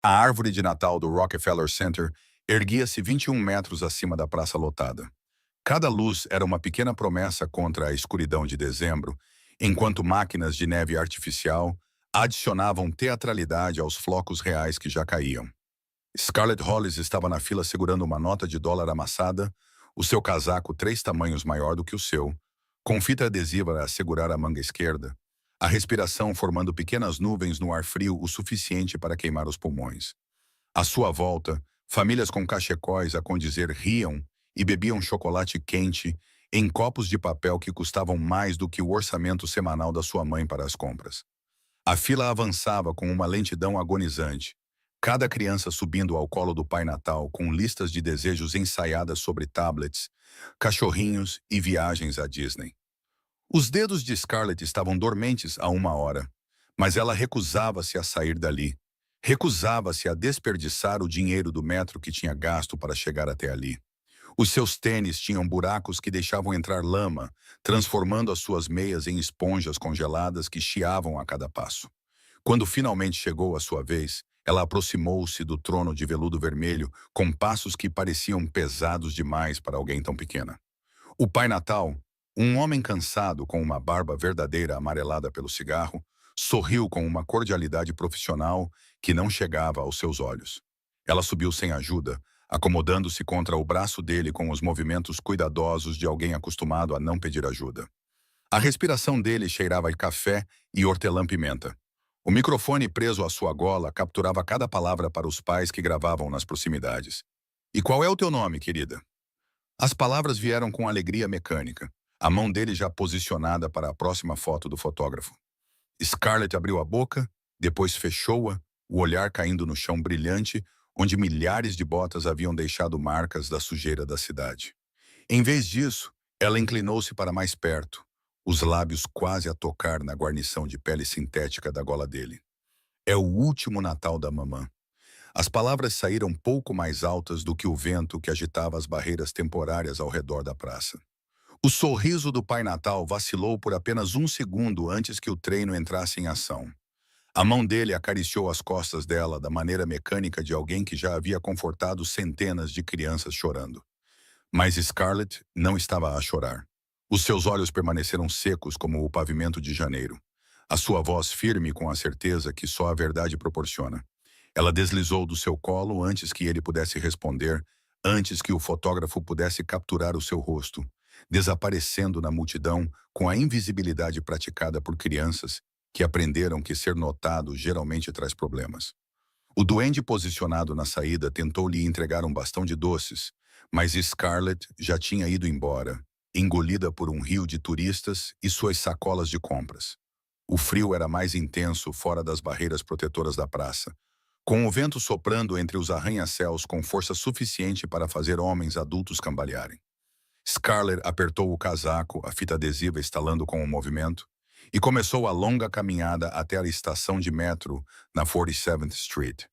A árvore de Natal do Rockefeller Center erguia-se 21 metros acima da praça lotada. Cada luz era uma pequena promessa contra a escuridão de dezembro, enquanto máquinas de neve artificial adicionavam teatralidade aos flocos reais que já caíam. Scarlett Hollis estava na fila segurando uma nota de dólar amassada, o seu casaco 3 tamanhos maior do que o seu, com fita adesiva a segurar a manga esquerda, a respiração formando pequenas nuvens no ar frio o suficiente para queimar os pulmões. À sua volta, famílias com cachecóis a condizer riam e bebiam chocolate quente em copos de papel que custavam mais do que o orçamento semanal da sua mãe para as compras. A fila avançava com uma lentidão agonizante, cada criança subindo ao colo do Pai Natal com listas de desejos ensaiadas sobre tablets, cachorrinhos e viagens à Disney. Os dedos de Scarlett estavam dormentes há uma hora, mas ela recusava-se a sair dali. Recusava-se a desperdiçar o dinheiro do metro que tinha gasto para chegar até ali. Os seus tênis tinham buracos que deixavam entrar lama, transformando as suas meias em esponjas congeladas que chiavam a cada passo. Quando finalmente chegou a sua vez, ela aproximou-se do trono de veludo vermelho com passos que pareciam pesados demais para alguém tão pequena. O Pai Natal, um homem cansado com uma barba verdadeira amarelada pelo cigarro, sorriu com uma cordialidade profissional que não chegava aos seus olhos. Ela subiu sem ajuda, acomodando-se contra o braço dele com os movimentos cuidadosos de alguém acostumado a não pedir ajuda. A respiração dele cheirava a café e hortelã-pimenta. O microfone preso à sua gola capturava cada palavra para os pais que gravavam nas proximidades. "E qual é o teu nome, querida?" As palavras vieram com alegria mecânica, a mão dele já posicionada para a próxima foto do fotógrafo. Scarlett abriu a boca, depois fechou-a, o olhar caindo no chão brilhante, onde milhares de botas haviam deixado marcas da sujeira da cidade. Em vez disso, ela inclinou-se para mais perto, os lábios quase a tocar na guarnição de pele sintética da gola dele. "É o último Natal da mamã." As palavras saíram pouco mais altas do que o vento que agitava as barreiras temporárias ao redor da praça. O sorriso do Pai Natal vacilou por apenas um segundo antes que o treino entrasse em ação. A mão dele acariciou as costas dela da maneira mecânica de alguém que já havia confortado centenas de crianças chorando. Mas Scarlett não estava a chorar. Os seus olhos permaneceram secos como o pavimento de janeiro. A sua voz firme com a certeza que só a verdade proporciona. Ela deslizou do seu colo antes que ele pudesse responder, antes que o fotógrafo pudesse capturar o seu rosto, desaparecendo na multidão com a invisibilidade praticada por crianças que aprenderam que ser notado geralmente traz problemas. O duende posicionado na saída tentou lhe entregar um bastão de doces, mas Scarlett já tinha ido embora, engolida por um rio de turistas e suas sacolas de compras. O frio era mais intenso fora das barreiras protetoras da praça, com o vento soprando entre os arranha-céus com força suficiente para fazer homens adultos cambalearem. Scarlett apertou o casaco, a fita adesiva estalando com o movimento, e começou a longa caminhada até a estação de metro na 47th Street.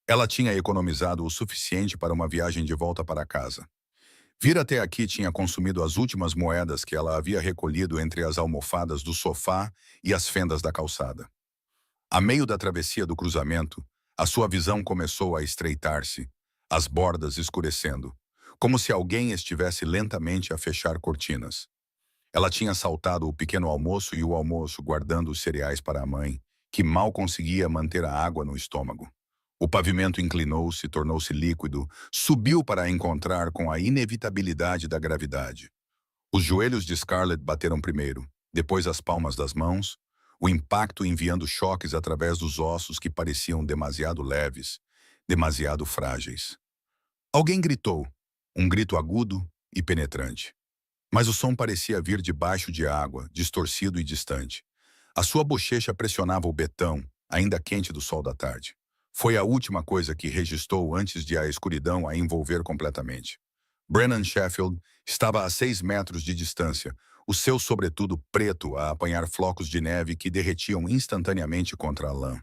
Ela tinha economizado o suficiente para uma viagem de volta para casa. Vir até aqui tinha consumido as últimas moedas que ela havia recolhido entre as almofadas do sofá e as fendas da calçada. A meio da travessia do cruzamento, a sua visão começou a estreitar-se, as bordas escurecendo, como se alguém estivesse lentamente a fechar cortinas. Ela tinha saltado o pequeno almoço e o almoço guardando os cereais para a mãe, que mal conseguia manter a água no estômago. O pavimento inclinou-se, tornou-se líquido, subiu para encontrar com a inevitabilidade da gravidade. Os joelhos de Scarlett bateram primeiro, depois as palmas das mãos, o impacto enviando choques através dos ossos que pareciam demasiado leves, demasiado frágeis. Alguém gritou, um grito agudo e penetrante. Mas o som parecia vir debaixo de água, distorcido e distante. A sua bochecha pressionava o betão, ainda quente do sol da tarde. Foi a última coisa que registrou antes de a escuridão a envolver completamente. Brennan Sheffield estava a 6 metros de distância, o seu sobretudo preto a apanhar flocos de neve que derretiam instantaneamente contra a lã.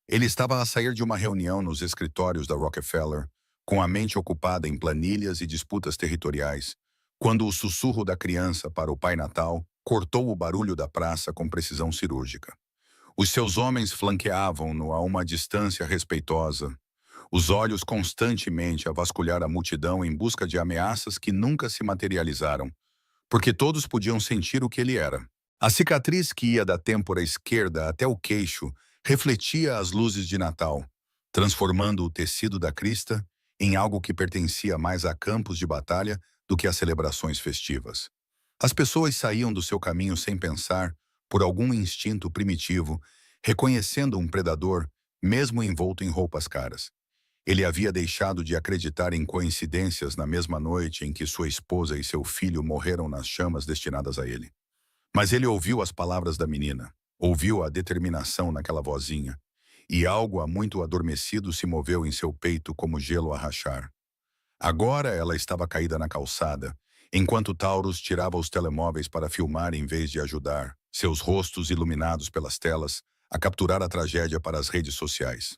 Ele estava a sair de uma reunião nos escritórios da Rockefeller, com a mente ocupada em planilhas e disputas territoriais, quando o sussurro da criança para o Pai Natal cortou o barulho da praça com precisão cirúrgica. Os seus homens flanqueavam-no a uma distância respeitosa, os olhos constantemente a vasculhar a multidão em busca de ameaças que nunca se materializaram, porque todos podiam sentir o que ele era. A cicatriz que ia da têmpora esquerda até o queixo refletia as luzes de Natal, transformando o tecido da crista em algo que pertencia mais a campos de batalha do que a celebrações festivas. As pessoas saíam do seu caminho sem pensar, por algum instinto primitivo, reconhecendo um predador, mesmo envolto em roupas caras. Ele havia deixado de acreditar em coincidências na mesma noite em que sua esposa e seu filho morreram nas chamas destinadas a ele. Mas ele ouviu as palavras da menina, ouviu a determinação naquela vozinha, e algo há muito adormecido se moveu em seu peito como gelo a rachar. Agora ela estava caída na calçada, enquanto Taurus tirava os telemóveis para filmar em vez de ajudar, seus rostos iluminados pelas telas, a capturar a tragédia para as redes sociais.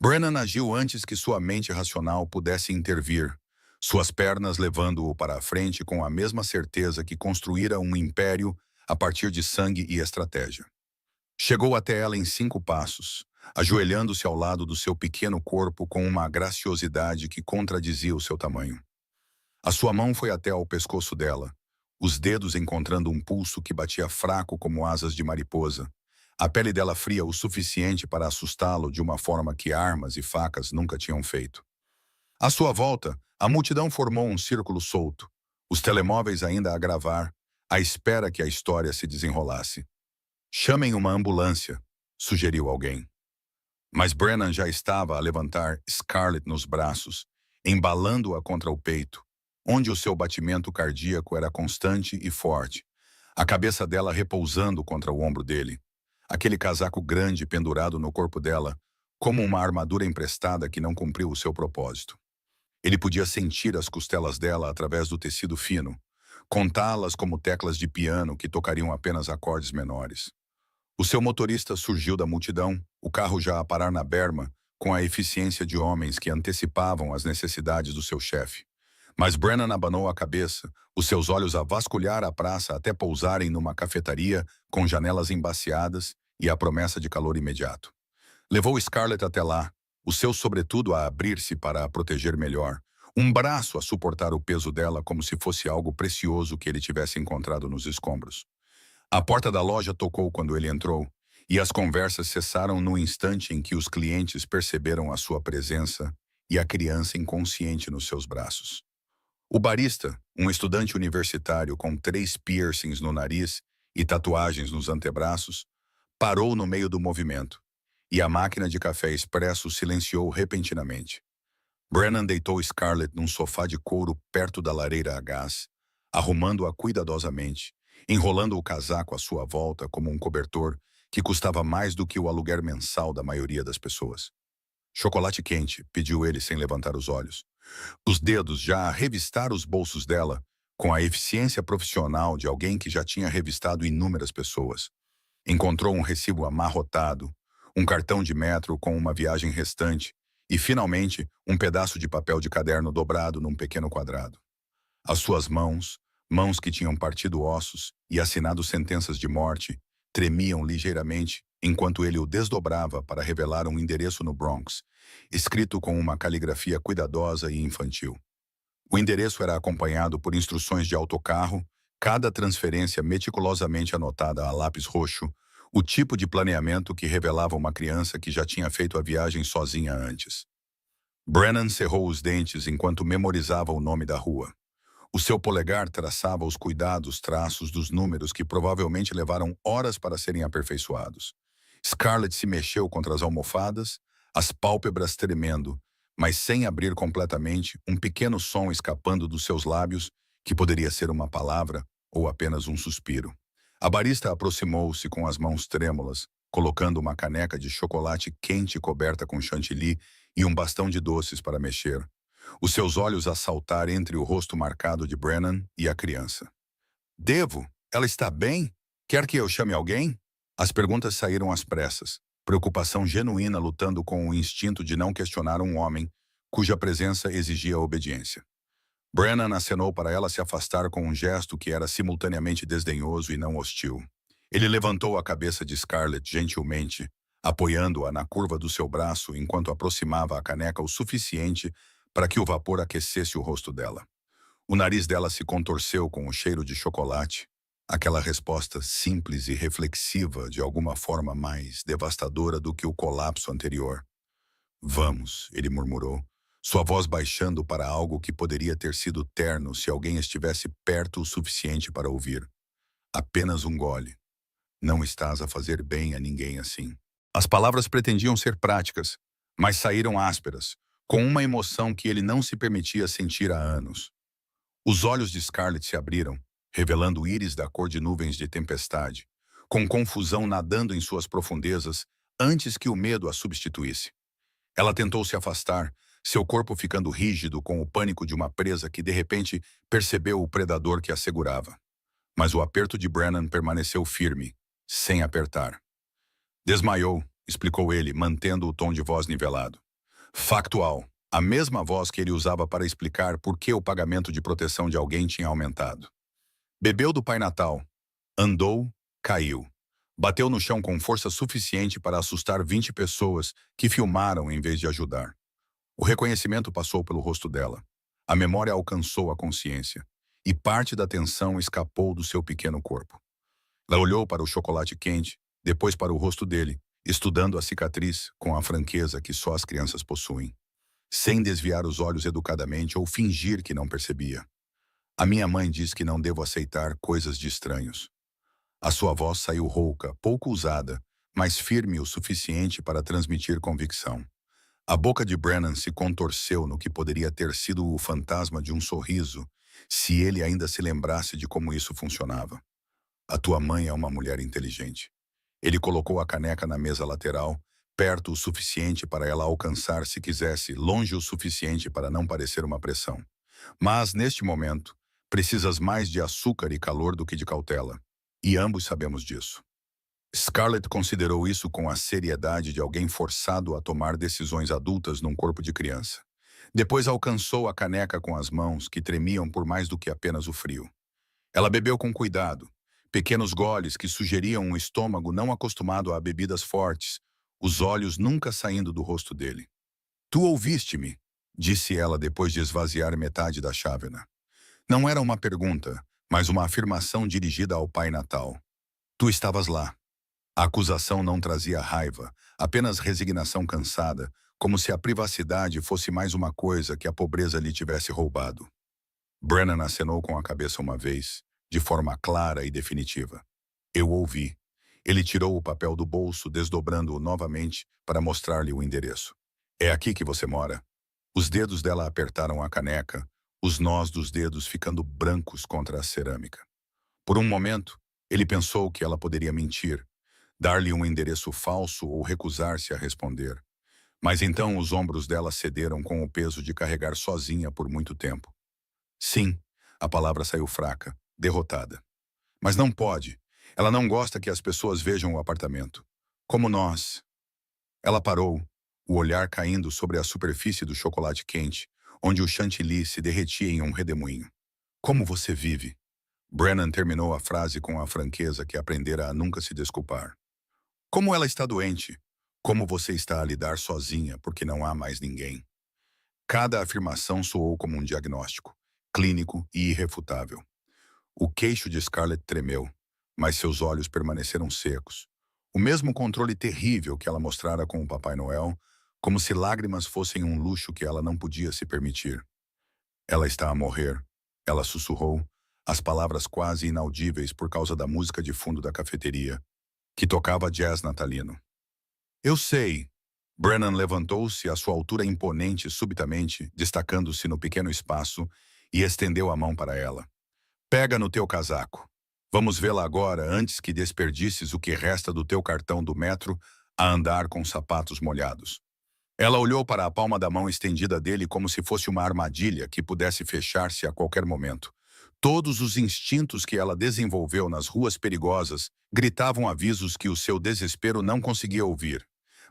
Brennan agiu antes que sua mente racional pudesse intervir, suas pernas levando-o para a frente com a mesma certeza que construíra um império a partir de sangue e estratégia. Chegou até ela em 5 passos, ajoelhando-se ao lado do seu pequeno corpo com uma graciosidade que contradizia o seu tamanho. A sua mão foi até ao pescoço dela, os dedos encontrando um pulso que batia fraco como asas de mariposa, a pele dela fria o suficiente para assustá-lo de uma forma que armas e facas nunca tinham feito. À sua volta, a multidão formou um círculo solto, os telemóveis ainda a gravar, à espera que a história se desenrolasse. "Chamem uma ambulância", sugeriu alguém. Mas Brennan já estava a levantar Scarlett nos braços, embalando-a contra o peito, onde o seu batimento cardíaco era constante e forte, a cabeça dela repousando contra o ombro dele, aquele casaco grande pendurado no corpo dela, como uma armadura emprestada que não cumpriu o seu propósito. Ele podia sentir as costelas dela através do tecido fino, contá-las como teclas de piano que tocariam apenas acordes menores. O seu motorista surgiu da multidão, o carro já a parar na berma, com a eficiência de homens que antecipavam as necessidades do seu chefe. Mas Brennan abanou a cabeça, os seus olhos a vasculhar a praça até pousarem numa cafetaria com janelas embaciadas e a promessa de calor imediato. Levou Scarlett até lá, o seu sobretudo a abrir-se para a proteger melhor, um braço a suportar o peso dela como se fosse algo precioso que ele tivesse encontrado nos escombros. A porta da loja tocou quando ele entrou, e as conversas cessaram no instante em que os clientes perceberam a sua presença e a criança inconsciente nos seus braços. O barista, um estudante universitário com 3 piercings no nariz e tatuagens nos antebraços, parou no meio do movimento, e a máquina de café expresso silenciou repentinamente. Brennan deitou Scarlett num sofá de couro perto da lareira a gás, arrumando-a cuidadosamente, enrolando o casaco à sua volta como um cobertor que custava mais do que o aluguer mensal da maioria das pessoas. "Chocolate quente", pediu ele sem levantar os olhos. Os dedos já a revistar os bolsos dela, com a eficiência profissional de alguém que já tinha revistado inúmeras pessoas. Encontrou um recibo amarrotado, um cartão de metro com uma viagem restante e, finalmente, um pedaço de papel de caderno dobrado num pequeno quadrado. As suas mãos, mãos que tinham partido ossos e assinado sentenças de morte, tremiam ligeiramente enquanto ele o desdobrava para revelar um endereço no Bronx, escrito com uma caligrafia cuidadosa e infantil. O endereço era acompanhado por instruções de autocarro, cada transferência meticulosamente anotada a lápis roxo, o tipo de planeamento que revelava uma criança que já tinha feito a viagem sozinha antes. Brennan cerrou os dentes enquanto memorizava o nome da rua. O seu polegar traçava os cuidados traços dos números que provavelmente levaram horas para serem aperfeiçoados. Scarlett se mexeu contra as almofadas, as pálpebras tremendo, mas sem abrir completamente, um pequeno som escapando dos seus lábios, que poderia ser uma palavra ou apenas um suspiro. A barista aproximou-se com as mãos trêmulas, colocando uma caneca de chocolate quente coberta com chantilly e um bastão de doces para mexer. Os seus olhos a saltar entre o rosto marcado de Brennan e a criança. "Devo? Ela está bem? Quer que eu chame alguém?" As perguntas saíram às pressas, preocupação genuína lutando com o instinto de não questionar um homem cuja presença exigia obediência. Brennan acenou para ela se afastar com um gesto que era simultaneamente desdenhoso e não hostil. Ele levantou a cabeça de Scarlett gentilmente, apoiando-a na curva do seu braço enquanto aproximava a caneca o suficiente para que o vapor aquecesse o rosto dela. O nariz dela se contorceu com o cheiro de chocolate, aquela resposta simples e reflexiva de alguma forma mais devastadora do que o colapso anterior. Vamos, ele murmurou, sua voz baixando para algo que poderia ter sido terno se alguém estivesse perto o suficiente para ouvir. Apenas um gole. Não estás a fazer bem a ninguém assim. As palavras pretendiam ser práticas, mas saíram ásperas, com uma emoção que ele não se permitia sentir há anos. Os olhos de Scarlett se abriram, revelando íris da cor de nuvens de tempestade, com confusão nadando em suas profundezas antes que o medo a substituísse. Ela tentou se afastar, seu corpo ficando rígido com o pânico de uma presa que de repente percebeu o predador que a segurava. Mas o aperto de Brennan permaneceu firme, sem apertar. Desmaiou, explicou ele, mantendo o tom de voz nivelado. Factual, a mesma voz que ele usava para explicar por que o pagamento de proteção de alguém tinha aumentado. Bebeu do Pai Natal. Andou, caiu. Bateu no chão com força suficiente para assustar 20 pessoas que filmaram em vez de ajudar. O reconhecimento passou pelo rosto dela. A memória alcançou a consciência. E parte da tensão escapou do seu pequeno corpo. Ela olhou para o chocolate quente, depois para o rosto dele, estudando a cicatriz com a franqueza que só as crianças possuem, sem desviar os olhos educadamente ou fingir que não percebia. A minha mãe diz que não devo aceitar coisas de estranhos. A sua voz saiu rouca, pouco usada, mas firme o suficiente para transmitir convicção. A boca de Brennan se contorceu no que poderia ter sido o fantasma de um sorriso, se ele ainda se lembrasse de como isso funcionava. A tua mãe é uma mulher inteligente. Ele colocou a caneca na mesa lateral, perto o suficiente para ela alcançar se quisesse, longe o suficiente para não parecer uma pressão. Mas, neste momento, precisas mais de açúcar e calor do que de cautela. E ambos sabemos disso. Scarlett considerou isso com a seriedade de alguém forçado a tomar decisões adultas num corpo de criança. Depois alcançou a caneca com as mãos, que tremiam por mais do que apenas o frio. Ela bebeu com cuidado, pequenos goles que sugeriam um estômago não acostumado a bebidas fortes, os olhos nunca saindo do rosto dele. Tu ouviste-me, disse ela depois de esvaziar metade da chávena. Não era uma pergunta, mas uma afirmação dirigida ao Pai Natal. Tu estavas lá. A acusação não trazia raiva, apenas resignação cansada, como se a privacidade fosse mais uma coisa que a pobreza lhe tivesse roubado. Brennan acenou com a cabeça uma vez, de forma clara e definitiva. Eu ouvi. Ele tirou o papel do bolso, desdobrando-o novamente para mostrar-lhe o endereço. É aqui que você mora? Os dedos dela apertaram a caneca, os nós dos dedos ficando brancos contra a cerâmica. Por um momento, ele pensou que ela poderia mentir, dar-lhe um endereço falso ou recusar-se a responder. Mas então os ombros dela cederam com o peso de carregar sozinha por muito tempo. Sim, a palavra saiu fraca, derrotada. Mas não pode. Ela não gosta que as pessoas vejam o apartamento. Como nós. Ela parou, o olhar caindo sobre a superfície do chocolate quente, onde o chantilly se derretia em um redemoinho. Como você vive? Brennan terminou a frase com a franqueza que aprendera a nunca se desculpar. Como ela está doente? Como você está a lidar sozinha porque não há mais ninguém? Cada afirmação soou como um diagnóstico, clínico e irrefutável. O queixo de Scarlett tremeu, mas seus olhos permaneceram secos. O mesmo controle terrível que ela mostrara com o Papai Noel, como se lágrimas fossem um luxo que ela não podia se permitir. Ela está a morrer, ela sussurrou, as palavras quase inaudíveis por causa da música de fundo da cafeteria, que tocava jazz natalino. Eu sei. Brennan levantou-se à sua altura imponente subitamente, destacando-se no pequeno espaço, e estendeu a mão para ela. Pega no teu casaco. Vamos vê-la agora antes que desperdices o que resta do teu cartão do metro a andar com sapatos molhados. Ela olhou para a palma da mão estendida dele como se fosse uma armadilha que pudesse fechar-se a qualquer momento. Todos os instintos que ela desenvolveu nas ruas perigosas gritavam avisos que o seu desespero não conseguia ouvir.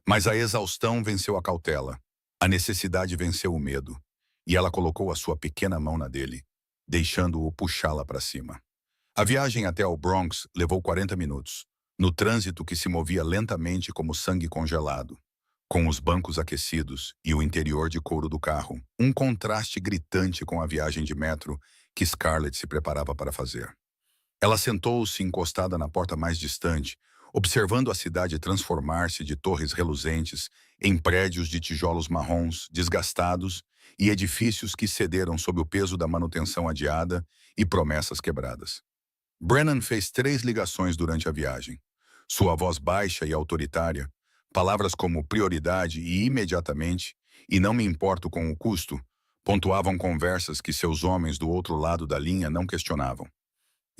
Mas a exaustão venceu a cautela. A necessidade venceu o medo. E ela colocou a sua pequena mão na dele, deixando-o puxá-la para cima. A viagem até ao Bronx levou 40 minutos. no trânsito que se movia lentamente como sangue congelado, com os bancos aquecidos e o interior de couro do carro, um contraste gritante com a viagem de metro que Scarlett se preparava para fazer. Ela sentou-se encostada na porta mais distante, observando a cidade transformar-se de torres reluzentes em prédios de tijolos marrons, desgastados, e edifícios que cederam sob o peso da manutenção adiada e promessas quebradas. Brennan fez 3 ligações durante a viagem. Sua voz baixa e autoritária, palavras como prioridade e imediatamente, e não me importo com o custo, pontuavam conversas que seus homens do outro lado da linha não questionavam.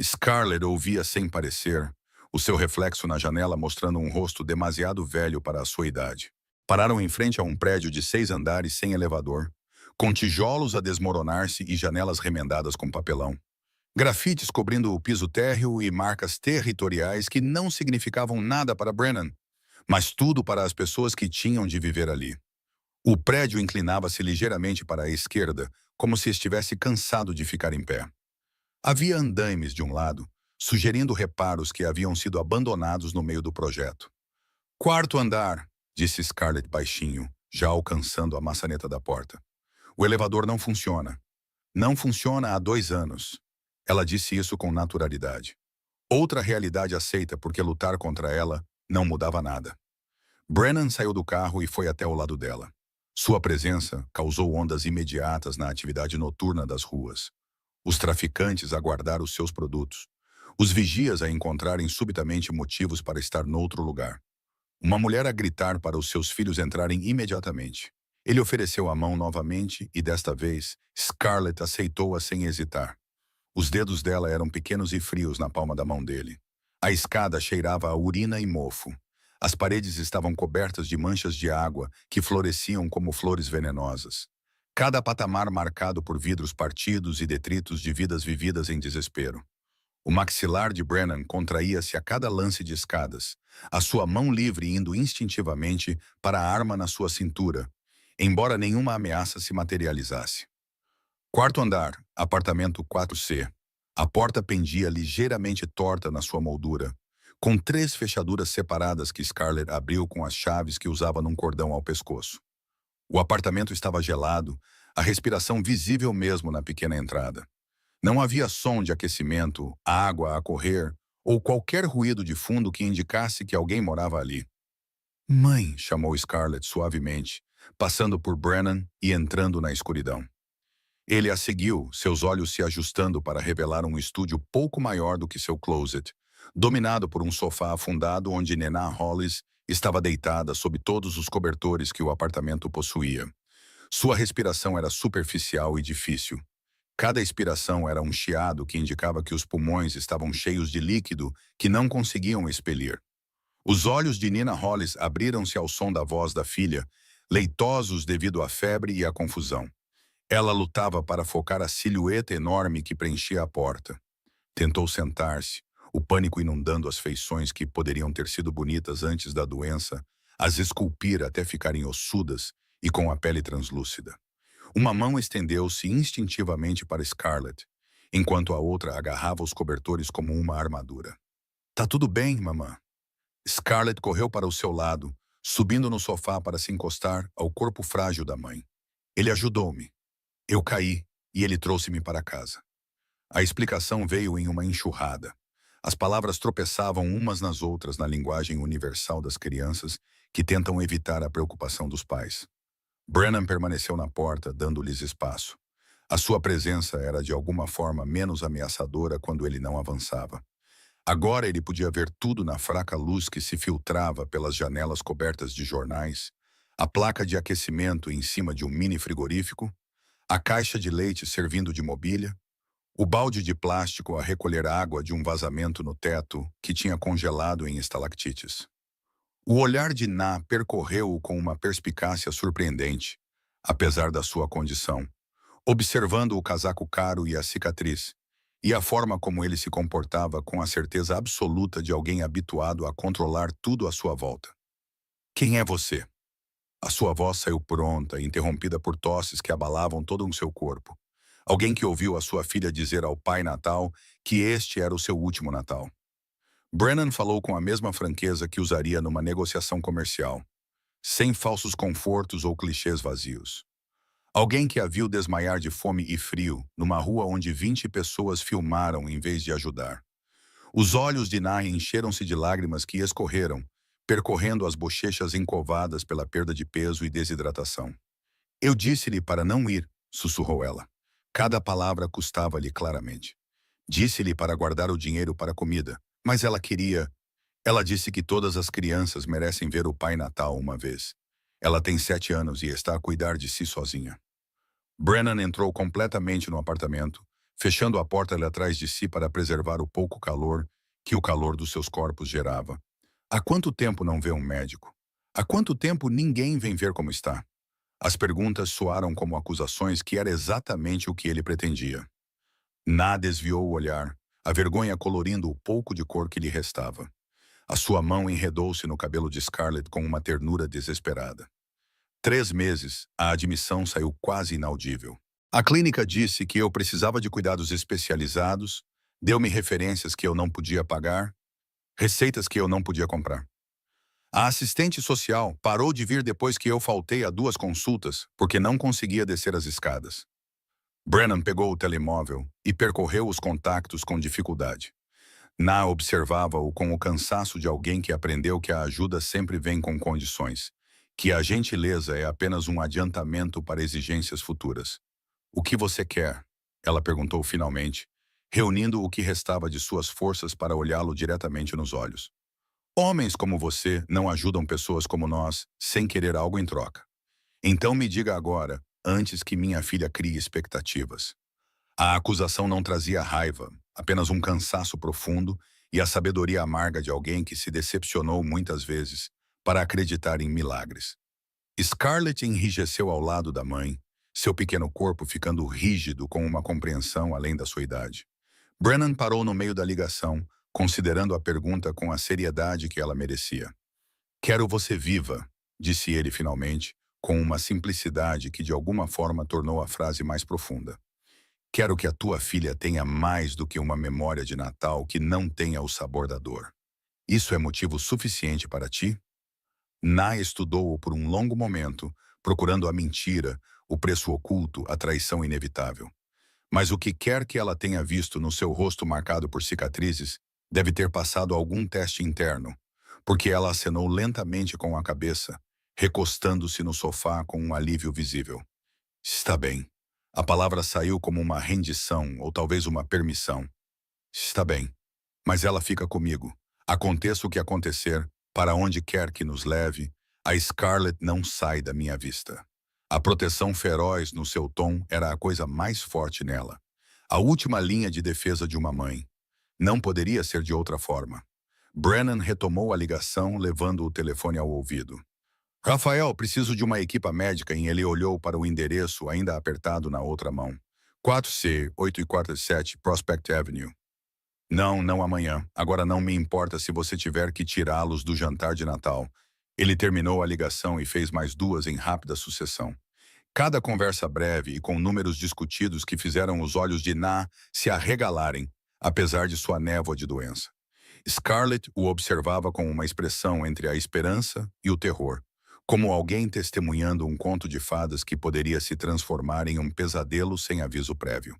Scarlett ouvia sem parecer, o seu reflexo na janela mostrando um rosto demasiado velho para a sua idade. Pararam em frente a um prédio de 6 andares sem elevador, com tijolos a desmoronar-se e janelas remendadas com papelão. Grafites cobrindo o piso térreo e marcas territoriais que não significavam nada para Brennan, mas tudo para as pessoas que tinham de viver ali. O prédio inclinava-se ligeiramente para a esquerda, como se estivesse cansado de ficar em pé. Havia andaimes de um lado, sugerindo reparos que haviam sido abandonados no meio do projeto. "Quarto andar", disse Scarlett baixinho, já alcançando a maçaneta da porta. "O elevador não funciona. Não funciona há 2 anos." Ela disse isso com naturalidade. Outra realidade aceita porque lutar contra ela não mudava nada. Brennan saiu do carro e foi até o lado dela. Sua presença causou ondas imediatas na atividade noturna das ruas. Os traficantes a guardar os seus produtos. Os vigias a encontrarem subitamente motivos para estar noutro lugar. Uma mulher a gritar para os seus filhos entrarem imediatamente. Ele ofereceu a mão novamente e, desta vez, Scarlett aceitou-a sem hesitar. Os dedos dela eram pequenos e frios na palma da mão dele. A escada cheirava a urina e mofo. As paredes estavam cobertas de manchas de água que floresciam como flores venenosas. Cada patamar marcado por vidros partidos e detritos de vidas vividas em desespero. O maxilar de Brennan contraía-se a cada lance de escadas, a sua mão livre indo instintivamente para a arma na sua cintura, embora nenhuma ameaça se materializasse. Quarto andar, apartamento 4C. A porta pendia ligeiramente torta na sua moldura, com 3 fechaduras separadas que Scarlett abriu com as chaves que usava num cordão ao pescoço. O apartamento estava gelado, a respiração visível mesmo na pequena entrada. Não havia som de aquecimento, água a correr ou qualquer ruído de fundo que indicasse que alguém morava ali. "Mãe", chamou Scarlett suavemente, passando por Brennan e entrando na escuridão. Ele a seguiu, seus olhos se ajustando para revelar um estúdio pouco maior do que seu closet, dominado por um sofá afundado onde Nena Hollis estava deitada sob todos os cobertores que o apartamento possuía. Sua respiração era superficial e difícil. Cada expiração era um chiado que indicava que os pulmões estavam cheios de líquido que não conseguiam expelir. Os olhos de Nina Hollis abriram-se ao som da voz da filha, leitosos devido à febre e à confusão. Ela lutava para focar a silhueta enorme que preenchia a porta. Tentou sentar-se, o pânico inundando as feições que poderiam ter sido bonitas antes da doença, as esculpir até ficarem ossudas e com a pele translúcida. Uma mão estendeu-se instintivamente para Scarlett, enquanto a outra agarrava os cobertores como uma armadura. "Tá tudo bem, mamã." Scarlett correu para o seu lado, subindo no sofá para se encostar ao corpo frágil da mãe. "Ele ajudou-me. Eu caí e ele trouxe-me para casa." A explicação veio em uma enxurrada. As palavras tropeçavam umas nas outras na linguagem universal das crianças que tentam evitar a preocupação dos pais. Brennan permaneceu na porta, dando-lhes espaço. A sua presença era de alguma forma menos ameaçadora quando ele não avançava. Agora ele podia ver tudo na fraca luz que se filtrava pelas janelas cobertas de jornais, a placa de aquecimento em cima de um mini frigorífico, a caixa de leite servindo de mobília, o balde de plástico a recolher água de um vazamento no teto que tinha congelado em estalactites. O olhar de Na percorreu-o com uma perspicácia surpreendente, apesar da sua condição, observando o casaco caro e a cicatriz, e a forma como ele se comportava com a certeza absoluta de alguém habituado a controlar tudo à sua volta. "Quem é você?" A sua voz saiu pronta, interrompida por tosses que abalavam todo o seu corpo. Alguém que ouviu a sua filha dizer ao Pai Natal que este era o seu último Natal. Brennan falou com a mesma franqueza que usaria numa negociação comercial, sem falsos confortos ou clichês vazios. Alguém que a viu desmaiar de fome e frio numa rua onde 20 pessoas filmaram em vez de ajudar. Os olhos de Nai encheram-se de lágrimas que escorreram, percorrendo as bochechas encovadas pela perda de peso e desidratação. Eu disse-lhe para não ir, sussurrou ela. Cada palavra custava-lhe claramente. Disse-lhe para guardar o dinheiro para a comida, mas ela queria. Ela disse que todas as crianças merecem ver o Pai Natal uma vez. Ela tem 7 anos e está a cuidar de si sozinha. Brennan entrou completamente no apartamento, fechando a porta ali atrás de si para preservar o pouco calor que o calor dos seus corpos gerava. Há quanto tempo não vê um médico? Há quanto tempo ninguém vem ver como está? As perguntas soaram como acusações que era exatamente o que ele pretendia. Na desviou o olhar, a vergonha colorindo o pouco de cor que lhe restava. A sua mão enredou-se no cabelo de Scarlett com uma ternura desesperada. 3 meses, a admissão saiu quase inaudível. A clínica disse que eu precisava de cuidados especializados, deu-me referências que eu não podia pagar, receitas que eu não podia comprar. A assistente social parou de vir depois que eu faltei a 2 consultas porque não conseguia descer as escadas. Brennan pegou o telemóvel e percorreu os contactos com dificuldade. Na observava-o com o cansaço de alguém que aprendeu que a ajuda sempre vem com condições, que a gentileza é apenas um adiantamento para exigências futuras. O que você quer? Ela perguntou finalmente, reunindo o que restava de suas forças para olhá-lo diretamente nos olhos. Homens como você não ajudam pessoas como nós sem querer algo em troca. Então me diga agora, antes que minha filha crie expectativas. A acusação não trazia raiva, apenas um cansaço profundo e a sabedoria amarga de alguém que se decepcionou muitas vezes para acreditar em milagres. Scarlett enrijeceu ao lado da mãe, seu pequeno corpo ficando rígido com uma compreensão além da sua idade. Brennan parou no meio da ligação, considerando a pergunta com a seriedade que ela merecia. Quero você viva, disse ele finalmente, com uma simplicidade que de alguma forma tornou a frase mais profunda. Quero que a tua filha tenha mais do que uma memória de Natal que não tenha o sabor da dor. Isso é motivo suficiente para ti? Na estudou-o por um longo momento, procurando a mentira, o preço oculto, a traição inevitável. Mas o que quer que ela tenha visto no seu rosto marcado por cicatrizes deve ter passado algum teste interno, porque ela acenou lentamente com a cabeça, recostando-se no sofá com um alívio visível. Está bem. A palavra saiu como uma rendição ou talvez uma permissão. Está bem. Mas ela fica comigo. Aconteça o que acontecer, para onde quer que nos leve, a Scarlett não sai da minha vista. A proteção feroz no seu tom era a coisa mais forte nela. A última linha de defesa de uma mãe. Não poderia ser de outra forma. Brennan retomou a ligação, levando o telefone ao ouvido. Rafael, preciso de uma equipa médica e ele olhou para o endereço ainda apertado na outra mão. 4C, 847 Prospect Avenue. Não amanhã. Agora não me importa se você tiver que tirá-los do jantar de Natal. Ele terminou a ligação e fez mais 2 em rápida sucessão. Cada conversa breve e com números discutidos que fizeram os olhos de Na se arregalarem, apesar de sua névoa de doença. Scarlett o observava com uma expressão entre a esperança e o terror, como alguém testemunhando um conto de fadas que poderia se transformar em um pesadelo sem aviso prévio.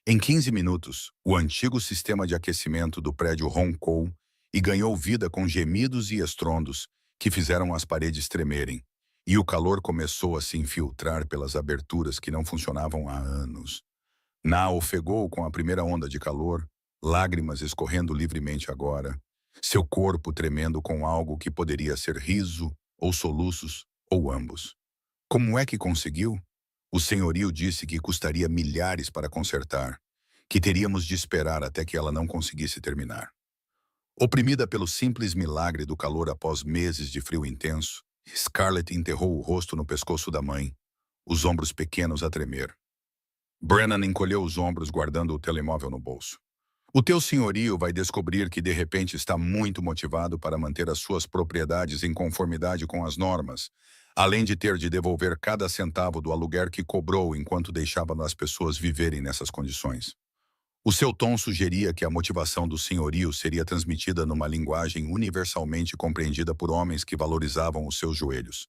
Em 15 minutos, o antigo sistema de aquecimento do prédio roncou e ganhou vida com gemidos e estrondos que fizeram as paredes tremerem, e o calor começou a se infiltrar pelas aberturas que não funcionavam há anos. Na ofegou com a primeira onda de calor, lágrimas escorrendo livremente agora, seu corpo tremendo com algo que poderia ser riso, ou soluços, ou ambos. Como é que conseguiu? O senhorio disse que custaria milhares para consertar, que teríamos de esperar até que ela não conseguisse terminar. Oprimida pelo simples milagre do calor após meses de frio intenso, Scarlett enterrou o rosto no pescoço da mãe, os ombros pequenos a tremer. Brennan encolheu os ombros guardando o telemóvel no bolso. O teu senhorio vai descobrir que de repente está muito motivado para manter as suas propriedades em conformidade com as normas, além de ter de devolver cada centavo do aluguer que cobrou enquanto deixava as pessoas viverem nessas condições. O seu tom sugeria que a motivação do senhorio seria transmitida numa linguagem universalmente compreendida por homens que valorizavam os seus joelhos.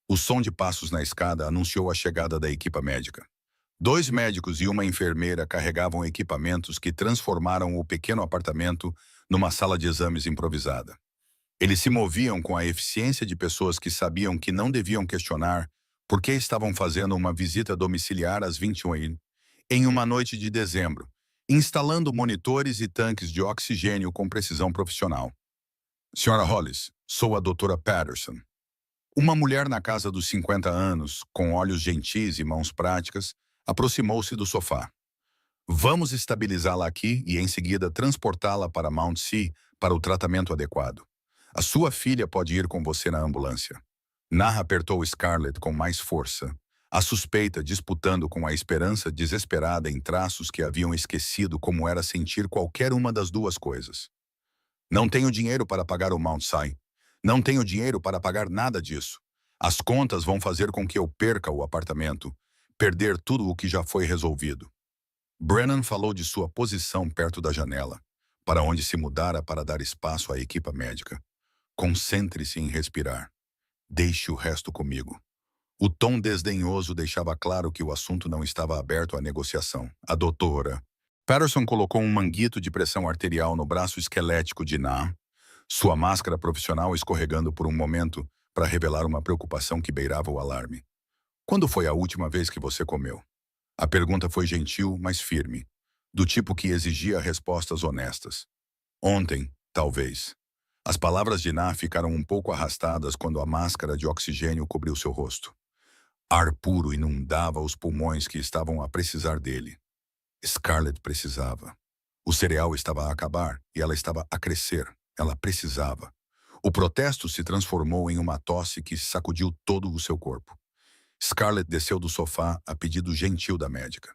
O som de passos na escada anunciou a chegada da equipa médica. 2 médicos e uma enfermeira carregavam equipamentos que transformaram o pequeno apartamento numa sala de exames improvisada. Eles se moviam com a eficiência de pessoas que sabiam que não deviam questionar por que estavam fazendo uma visita domiciliar às 21 em uma noite de dezembro, instalando monitores e tanques de oxigênio com precisão profissional. Senhora Hollis, sou a doutora Patterson. Uma mulher na casa dos 50 anos, com olhos gentis e mãos práticas, aproximou-se do sofá. Vamos estabilizá-la aqui e em seguida transportá-la para Mount Sea para o tratamento adequado. A sua filha pode ir com você na ambulância. Narra apertou Scarlett com mais força, a suspeita disputando com a esperança desesperada em traços que haviam esquecido como era sentir qualquer uma das duas coisas. Não tenho dinheiro para pagar o Mount Sea. Não tenho dinheiro para pagar nada disso. As contas vão fazer com que eu perca o apartamento, perder tudo o que já foi resolvido. Brennan falou de sua posição perto da janela, para onde se mudara para dar espaço à equipa médica. Concentre-se em respirar. Deixe o resto comigo. O tom desdenhoso deixava claro que o assunto não estava aberto à negociação. A doutora Patterson colocou um manguito de pressão arterial no braço esquelético de Na, sua máscara profissional escorregando por um momento para revelar uma preocupação que beirava o alarme. Quando foi a última vez que você comeu? A pergunta foi gentil, mas firme, do tipo que exigia respostas honestas. Ontem, talvez. As palavras de Na ficaram um pouco arrastadas quando a máscara de oxigênio cobriu seu rosto. Ar puro inundava os pulmões que estavam a precisar dele. Scarlett precisava. O cereal estava a acabar e ela estava a crescer. Ela precisava. O protesto se transformou em uma tosse que sacudiu todo o seu corpo. Scarlett desceu do sofá a pedido gentil da médica.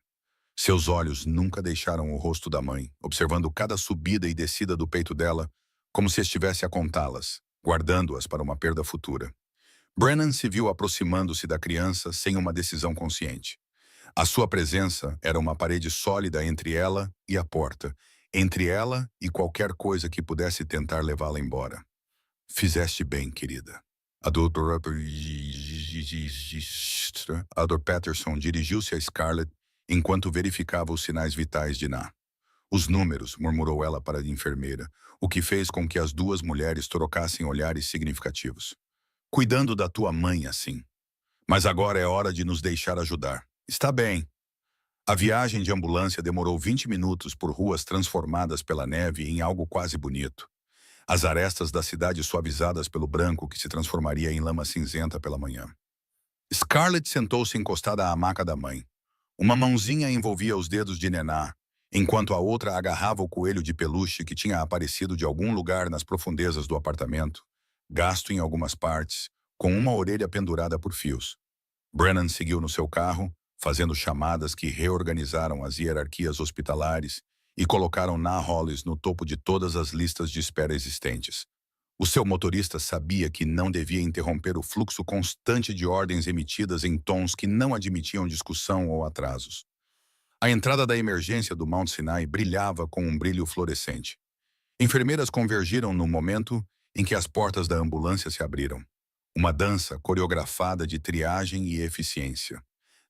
Seus olhos nunca deixaram o rosto da mãe, observando cada subida e descida do peito dela, como se estivesse a contá-las, guardando-as para uma perda futura. Brennan se viu aproximando-se da criança sem uma decisão consciente. A sua presença era uma parede sólida entre ela e a porta, entre ela e qualquer coisa que pudesse tentar levá-la embora. Fizeste bem, querida. A doutora Patterson dirigiu-se a Scarlett enquanto verificava os sinais vitais de Na. Os números, murmurou ela para a enfermeira, o que fez com que as duas mulheres trocassem olhares significativos. Cuidando da tua mãe assim. Mas agora é hora de nos deixar ajudar. Está bem. A viagem de ambulância demorou 20 minutos por ruas transformadas pela neve em algo quase bonito. As arestas da cidade suavizadas pelo branco que se transformaria em lama cinzenta pela manhã. Scarlett sentou-se encostada à maca da mãe. Uma mãozinha envolvia os dedos de Nená, enquanto a outra agarrava o coelho de peluche que tinha aparecido de algum lugar nas profundezas do apartamento, gasto em algumas partes, com uma orelha pendurada por fios. Brennan seguiu no seu carro, fazendo chamadas que reorganizaram as hierarquias hospitalares e colocaram Na Hollis no topo de todas as listas de espera existentes. O seu motorista sabia que não devia interromper o fluxo constante de ordens emitidas em tons que não admitiam discussão ou atrasos. A entrada da emergência do Mount Sinai brilhava com um brilho fluorescente. Enfermeiras convergiram no momento em que as portas da ambulância se abriram. Uma dança coreografada de triagem e eficiência.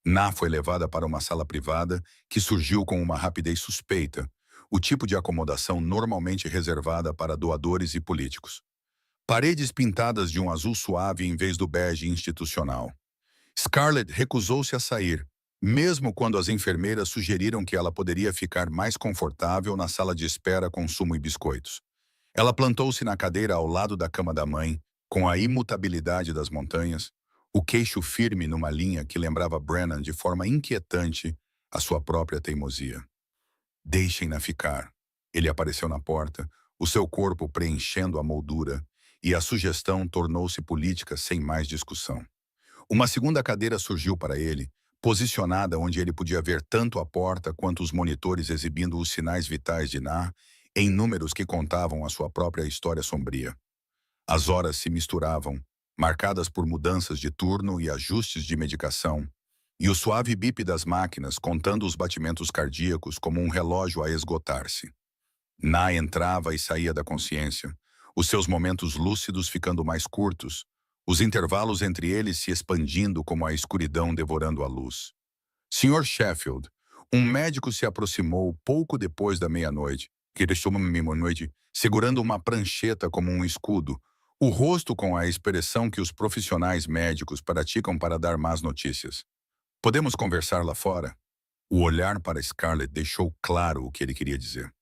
Na foi levada para uma sala privada que surgiu com uma rapidez suspeita, o tipo de acomodação normalmente reservada para doadores e políticos. Paredes pintadas de um azul suave em vez do bege institucional. Scarlett recusou-se a sair, mesmo quando as enfermeiras sugeriram que ela poderia ficar mais confortável na sala de espera com sumo e biscoitos. Ela plantou-se na cadeira ao lado da cama da mãe, com a imutabilidade das montanhas, o queixo firme numa linha que lembrava Brennan de forma inquietante a sua própria teimosia. Deixem-na ficar. Ele apareceu na porta, o seu corpo preenchendo a moldura, e a sugestão tornou-se política sem mais discussão. Uma segunda cadeira surgiu para ele, posicionada onde ele podia ver tanto a porta quanto os monitores exibindo os sinais vitais de Na em números que contavam a sua própria história sombria. As horas se misturavam, marcadas por mudanças de turno e ajustes de medicação, e o suave bip das máquinas contando os batimentos cardíacos como um relógio a esgotar-se. Na entrava e saía da consciência, os seus momentos lúcidos ficando mais curtos, os intervalos entre eles se expandindo como a escuridão devorando a luz. Sr. Sheffield, um médico se aproximou pouco depois da meia-noite, que deixou uma meia-noite, segurando uma prancheta como um escudo, o rosto com a expressão que os profissionais médicos praticam para dar más notícias. Podemos conversar lá fora? O olhar para Scarlett deixou claro o que ele queria dizer.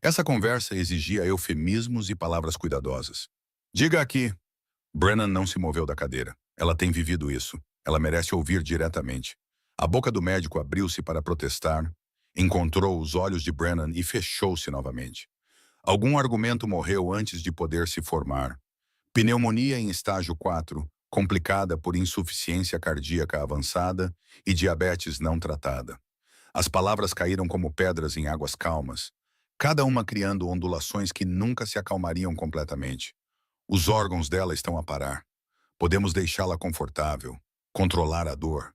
Essa conversa exigia eufemismos e palavras cuidadosas. Diga aqui. Brennan não se moveu da cadeira. Ela tem vivido isso. Ela merece ouvir diretamente. A boca do médico abriu-se para protestar, encontrou os olhos de Brennan e fechou-se novamente. Algum argumento morreu antes de poder se formar. Pneumonia em estágio 4, complicada por insuficiência cardíaca avançada e diabetes não tratada. As palavras caíram como pedras em águas calmas, cada uma criando ondulações que nunca se acalmariam completamente. Os órgãos dela estão a parar. Podemos deixá-la confortável, controlar a dor.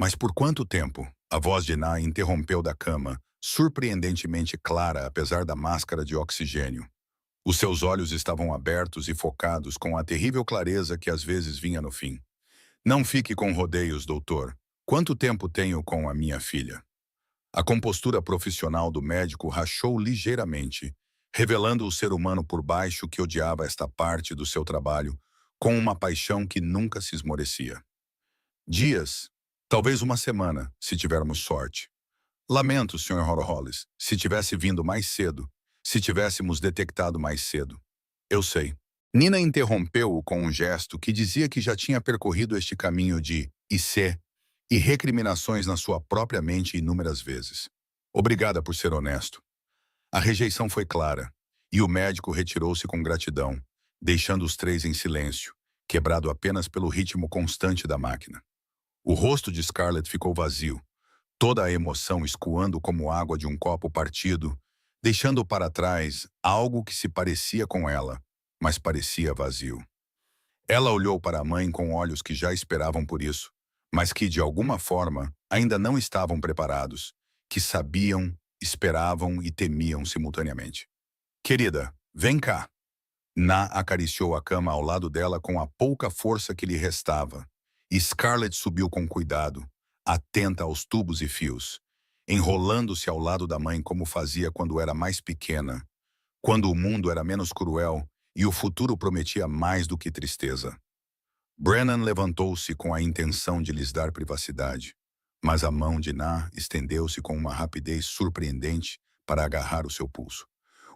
Mas por quanto tempo? A voz de Na interrompeu da cama, surpreendentemente clara apesar da máscara de oxigênio. Os seus olhos estavam abertos e focados com a terrível clareza que às vezes vinha no fim. Não fique com rodeios, doutor. Quanto tempo tenho com a minha filha? A compostura profissional do médico rachou ligeiramente, revelando o ser humano por baixo que odiava esta parte do seu trabalho, com uma paixão que nunca se esmorecia. Dias, talvez uma semana, se tivermos sorte. Lamento, Sr. Hollis, se tivesse vindo mais cedo, se tivéssemos detectado mais cedo. Eu sei. Nina interrompeu-o com um gesto que dizia que já tinha percorrido este caminho de IC e recriminações na sua própria mente inúmeras vezes. Obrigada por ser honesto. A rejeição foi clara, e o médico retirou-se com gratidão, deixando os três em silêncio, quebrado apenas pelo ritmo constante da máquina. O rosto de Scarlett ficou vazio, toda a emoção escoando como água de um copo partido, deixando para trás algo que se parecia com ela, mas parecia vazio. Ela olhou para a mãe com olhos que já esperavam por isso, mas que, de alguma forma, ainda não estavam preparados, que sabiam, esperavam e temiam simultaneamente. Querida, vem cá. Na acariciou a cama ao lado dela com a pouca força que lhe restava, e Scarlett subiu com cuidado, atenta aos tubos e fios, enrolando-se ao lado da mãe como fazia quando era mais pequena, quando o mundo era menos cruel e o futuro prometia mais do que tristeza. Brennan levantou-se com a intenção de lhes dar privacidade, mas a mão de Na estendeu-se com uma rapidez surpreendente para agarrar o seu pulso.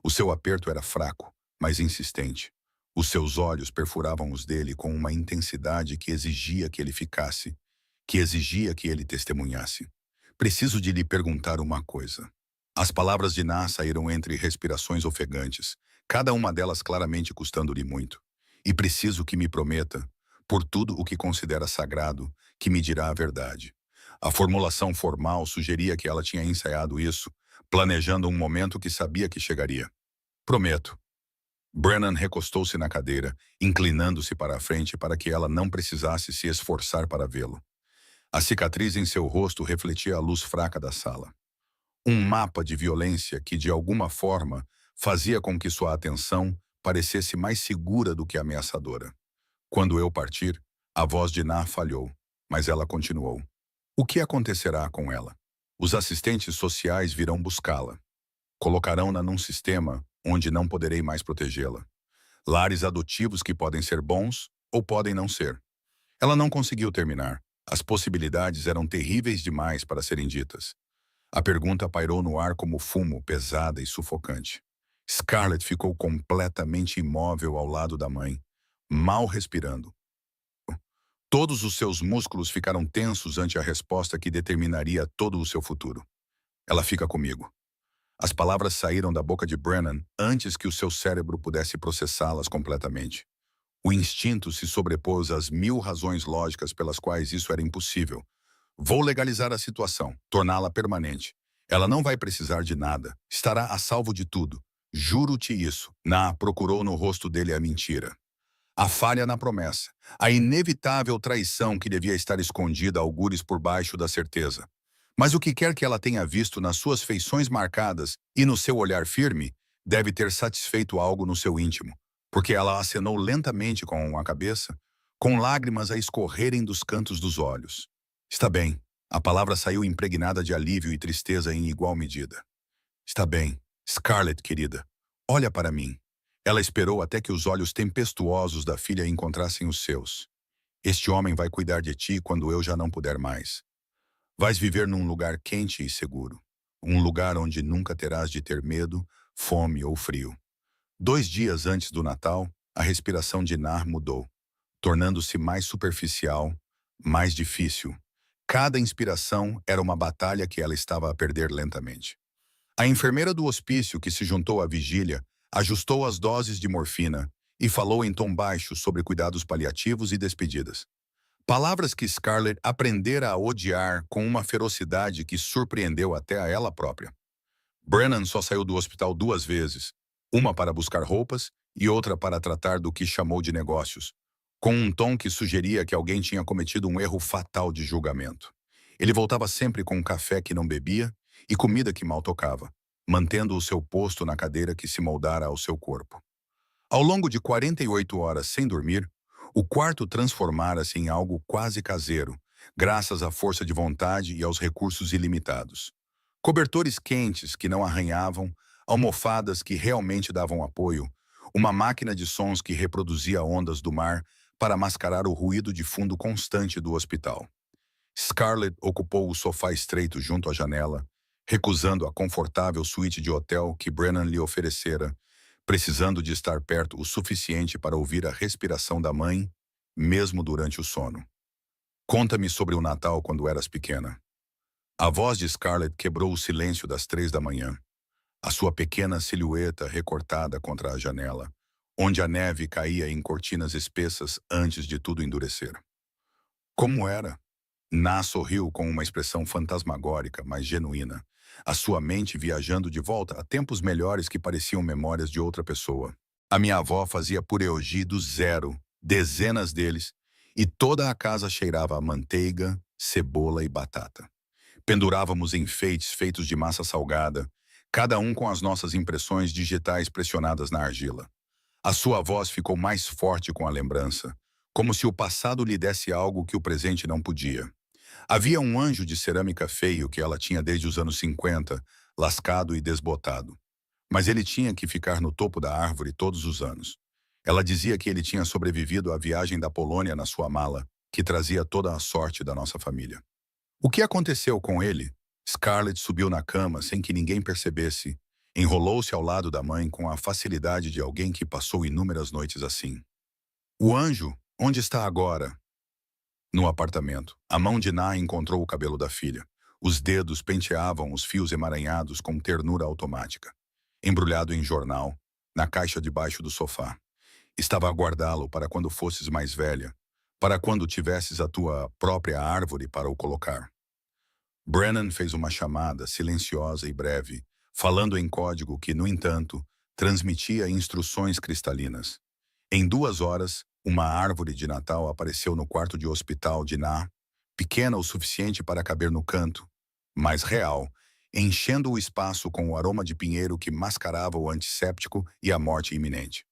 O seu aperto era fraco, mas insistente. Os seus olhos perfuravam os dele com uma intensidade que exigia que ele ficasse, que exigia que ele testemunhasse. Preciso de lhe perguntar uma coisa. As palavras de Na saíram entre respirações ofegantes, cada uma delas claramente custando-lhe muito. E preciso que me prometa, por tudo o que considera sagrado, que me dirá a verdade. A formulação formal sugeria que ela tinha ensaiado isso, planejando um momento que sabia que chegaria. Prometo. Brennan recostou-se na cadeira, inclinando-se para a frente para que ela não precisasse se esforçar para vê-lo. A cicatriz em seu rosto refletia a luz fraca da sala. Um mapa de violência que, de alguma forma, fazia com que sua atenção parecesse mais segura do que ameaçadora. Quando eu partir, a voz de Na falhou, mas ela continuou. O que acontecerá com ela? Os assistentes sociais virão buscá-la. Colocarão-na num sistema onde não poderei mais protegê-la. Lares adotivos que podem ser bons ou podem não ser. Ela não conseguiu terminar. As possibilidades eram terríveis demais para serem ditas. A pergunta pairou no ar como fumo, pesada e sufocante. Scarlett ficou completamente imóvel ao lado da mãe, mal respirando. Todos os seus músculos ficaram tensos ante a resposta que determinaria todo o seu futuro. Ela fica comigo. As palavras saíram da boca de Brennan antes que o seu cérebro pudesse processá-las completamente. O instinto se sobrepôs às 1000 razões lógicas pelas quais isso era impossível. Vou legalizar a situação, torná-la permanente. Ela não vai precisar de nada, estará a salvo de tudo. Juro-te isso. Na procurou no rosto dele a mentira. A falha na promessa, a inevitável traição que devia estar escondida algures por baixo da certeza. Mas o que quer que ela tenha visto nas suas feições marcadas e no seu olhar firme, deve ter satisfeito algo no seu íntimo, porque ela acenou lentamente com a cabeça, com lágrimas a escorrerem dos cantos dos olhos. Está bem. A palavra saiu impregnada de alívio e tristeza em igual medida. Está bem, Scarlett, querida. Olha para mim. Ela esperou até que os olhos tempestuosos da filha encontrassem os seus. Este homem vai cuidar de ti quando eu já não puder mais. Vais viver num lugar quente e seguro. Um lugar onde nunca terás de ter medo, fome ou frio. 2 dias antes do Natal, a respiração de Nar mudou, tornando-se mais superficial, mais difícil. Cada inspiração era uma batalha que ela estava a perder lentamente. A enfermeira do hospício que se juntou à vigília ajustou as doses de morfina e falou em tom baixo sobre cuidados paliativos e despedidas. Palavras que Scarlett aprendera a odiar com uma ferocidade que surpreendeu até a ela própria. Brennan só saiu do hospital 2 vezes, uma para buscar roupas e outra para tratar do que chamou de negócios, com um tom que sugeria que alguém tinha cometido um erro fatal de julgamento. Ele voltava sempre com um café que não bebia e comida que mal tocava, mantendo o seu posto na cadeira que se moldara ao seu corpo. Ao longo de 48 horas sem dormir, o quarto transformara-se em algo quase caseiro, graças à força de vontade e aos recursos ilimitados. Cobertores quentes que não arranhavam, almofadas que realmente davam apoio, uma máquina de sons que reproduzia ondas do mar para mascarar o ruído de fundo constante do hospital. Scarlett ocupou o sofá estreito junto à janela, recusando a confortável suíte de hotel que Brennan lhe oferecera, precisando de estar perto o suficiente para ouvir a respiração da mãe, mesmo durante o sono. Conta-me sobre o Natal quando eras pequena. A voz de Scarlett quebrou o silêncio das 3 da manhã. A sua pequena silhueta recortada contra a janela, onde a neve caía em cortinas espessas antes de tudo endurecer. Como era? Na sorriu com uma expressão fantasmagórica, mas genuína, a sua mente viajando de volta a tempos melhores que pareciam memórias de outra pessoa. A minha avó fazia pureogi do zero, dezenas deles, e toda a casa cheirava a manteiga, cebola e batata. Pendurávamos enfeites feitos de massa salgada, cada um com as nossas impressões digitais pressionadas na argila. A sua voz ficou mais forte com a lembrança, como se o passado lhe desse algo que o presente não podia. Havia um anjo de cerâmica feio que ela tinha desde os anos 50, lascado e desbotado. Mas ele tinha que ficar no topo da árvore todos os anos. Ela dizia que ele tinha sobrevivido à viagem da Polônia na sua mala, que trazia toda a sorte da nossa família. O que aconteceu com ele? Scarlett subiu na cama sem que ninguém percebesse. Enrolou-se ao lado da mãe com a facilidade de alguém que passou inúmeras noites assim. O anjo, onde está agora? No apartamento, a mão de Na encontrou o cabelo da filha. Os dedos penteavam os fios emaranhados com ternura automática. Embrulhado em jornal, na caixa debaixo do sofá. Estava a guardá-lo para quando fosses mais velha, para quando tivesses a tua própria árvore para o colocar. Brennan fez uma chamada silenciosa e breve, falando em código que, no entanto, transmitia instruções cristalinas. Em 2 horas, uma árvore de Natal apareceu no quarto de hospital de Na, pequena o suficiente para caber no canto, mas real, enchendo o espaço com o aroma de pinheiro que mascarava o antisséptico e a morte iminente.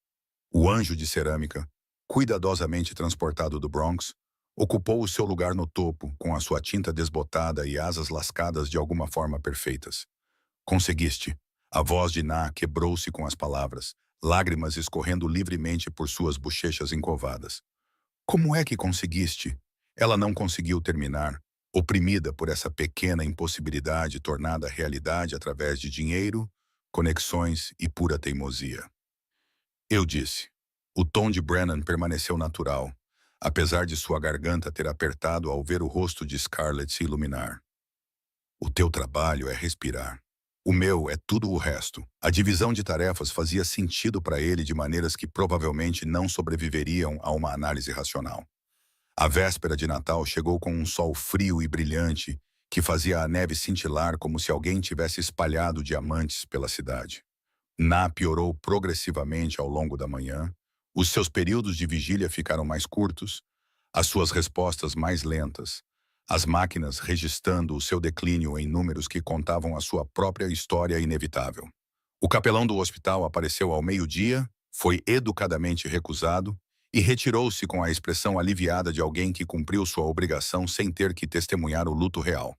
O anjo de cerâmica, cuidadosamente transportado do Bronx, ocupou o seu lugar no topo, com a sua tinta desbotada e asas lascadas de alguma forma perfeitas. Conseguiste. A voz de Na quebrou-se com as palavras, lágrimas escorrendo livremente por suas bochechas encovadas. Como é que conseguiste? Ela não conseguiu terminar, oprimida por essa pequena impossibilidade tornada realidade através de dinheiro, conexões e pura teimosia. Eu disse. O tom de Brennan permaneceu natural, apesar de sua garganta ter apertado ao ver o rosto de Scarlett se iluminar. O teu trabalho é respirar. O meu é tudo o resto. A divisão de tarefas fazia sentido para ele de maneiras que provavelmente não sobreviveriam a uma análise racional. A véspera de Natal chegou com um sol frio e brilhante que fazia a neve cintilar como se alguém tivesse espalhado diamantes pela cidade. Na piorou progressivamente ao longo da manhã, Os seus períodos de vigília ficaram mais curtos, as suas respostas mais lentas, as máquinas registrando o seu declínio em números que contavam a sua própria história inevitável. O capelão do hospital apareceu ao meio-dia, foi educadamente recusado e retirou-se com a expressão aliviada de alguém que cumpriu sua obrigação sem ter que testemunhar o luto real.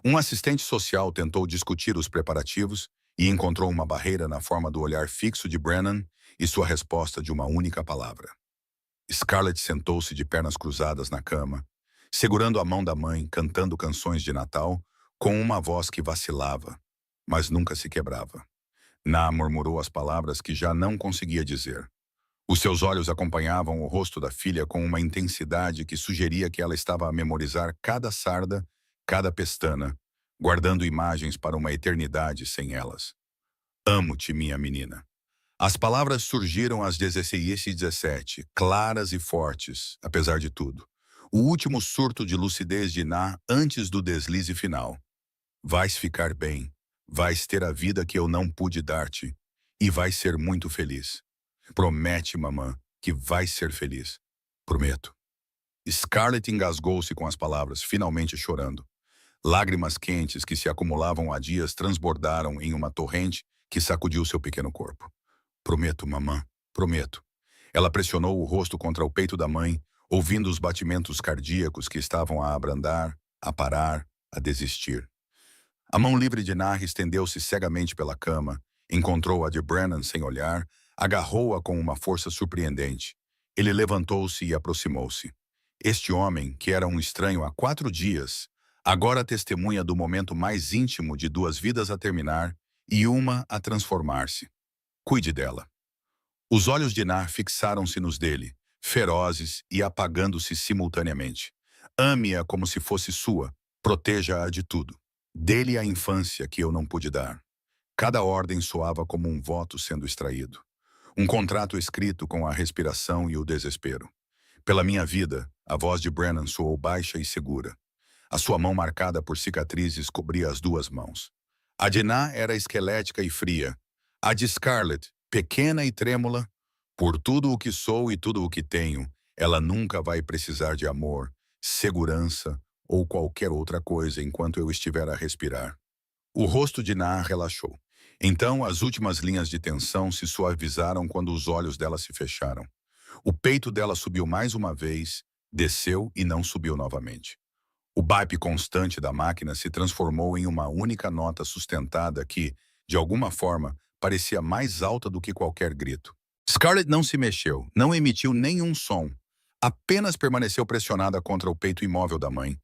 Um assistente social tentou discutir os preparativos e encontrou uma barreira na forma do olhar fixo de Brennan e sua resposta de uma única palavra. Scarlett sentou-se de pernas cruzadas na cama, segurando a mão da mãe, cantando canções de Natal, com uma voz que vacilava, mas nunca se quebrava. Na murmurou as palavras que já não conseguia dizer. Os seus olhos acompanhavam o rosto da filha com uma intensidade que sugeria que ela estava a memorizar cada sarda, cada pestana, guardando imagens para uma eternidade sem elas. Amo-te, minha menina. As palavras surgiram às 16h17, claras e fortes, apesar de tudo. O último surto de lucidez de Na antes do deslize final. Vais ficar bem, vais ter a vida que eu não pude dar-te, e vais ser muito feliz. Promete, mamã, que vais ser feliz. Prometo. Scarlett engasgou-se com as palavras, finalmente chorando. Lágrimas quentes que se acumulavam há dias transbordaram em uma torrente que sacudiu seu pequeno corpo. Prometo, mamã, prometo. Ela pressionou o rosto contra o peito da mãe, ouvindo os batimentos cardíacos que estavam a abrandar, a parar, a desistir. A mão livre de Nah estendeu-se cegamente pela cama, encontrou a de Brennan sem olhar, agarrou-a com uma força surpreendente. Ele levantou-se e aproximou-se. Este homem, que era um estranho há 4 dias, agora testemunha do momento mais íntimo de 2 vidas a terminar e uma a transformar-se. Cuide dela. Os olhos de Nah fixaram-se nos dele, ferozes e apagando-se simultaneamente. Ame-a como se fosse sua, proteja-a de tudo. Dê-lhe a infância que eu não pude dar. Cada ordem soava como um voto sendo extraído. Um contrato escrito com a respiração e o desespero. Pela minha vida, a voz de Brennan soou baixa e segura. A sua mão marcada por cicatrizes cobria as 2 mãos. A de Nah era esquelética e fria. A de Scarlett, pequena e trêmula, por tudo o que sou e tudo o que tenho, ela nunca vai precisar de amor, segurança ou qualquer outra coisa enquanto eu estiver a respirar. O rosto de Nah relaxou. Então, as últimas linhas de tensão se suavizaram quando os olhos dela se fecharam. O peito dela subiu mais uma vez, desceu e não subiu novamente. O bip constante da máquina se transformou em uma única nota sustentada que, de alguma forma, parecia mais alta do que qualquer grito. Scarlett não se mexeu, não emitiu nenhum som. Apenas permaneceu pressionada contra o peito imóvel da mãe,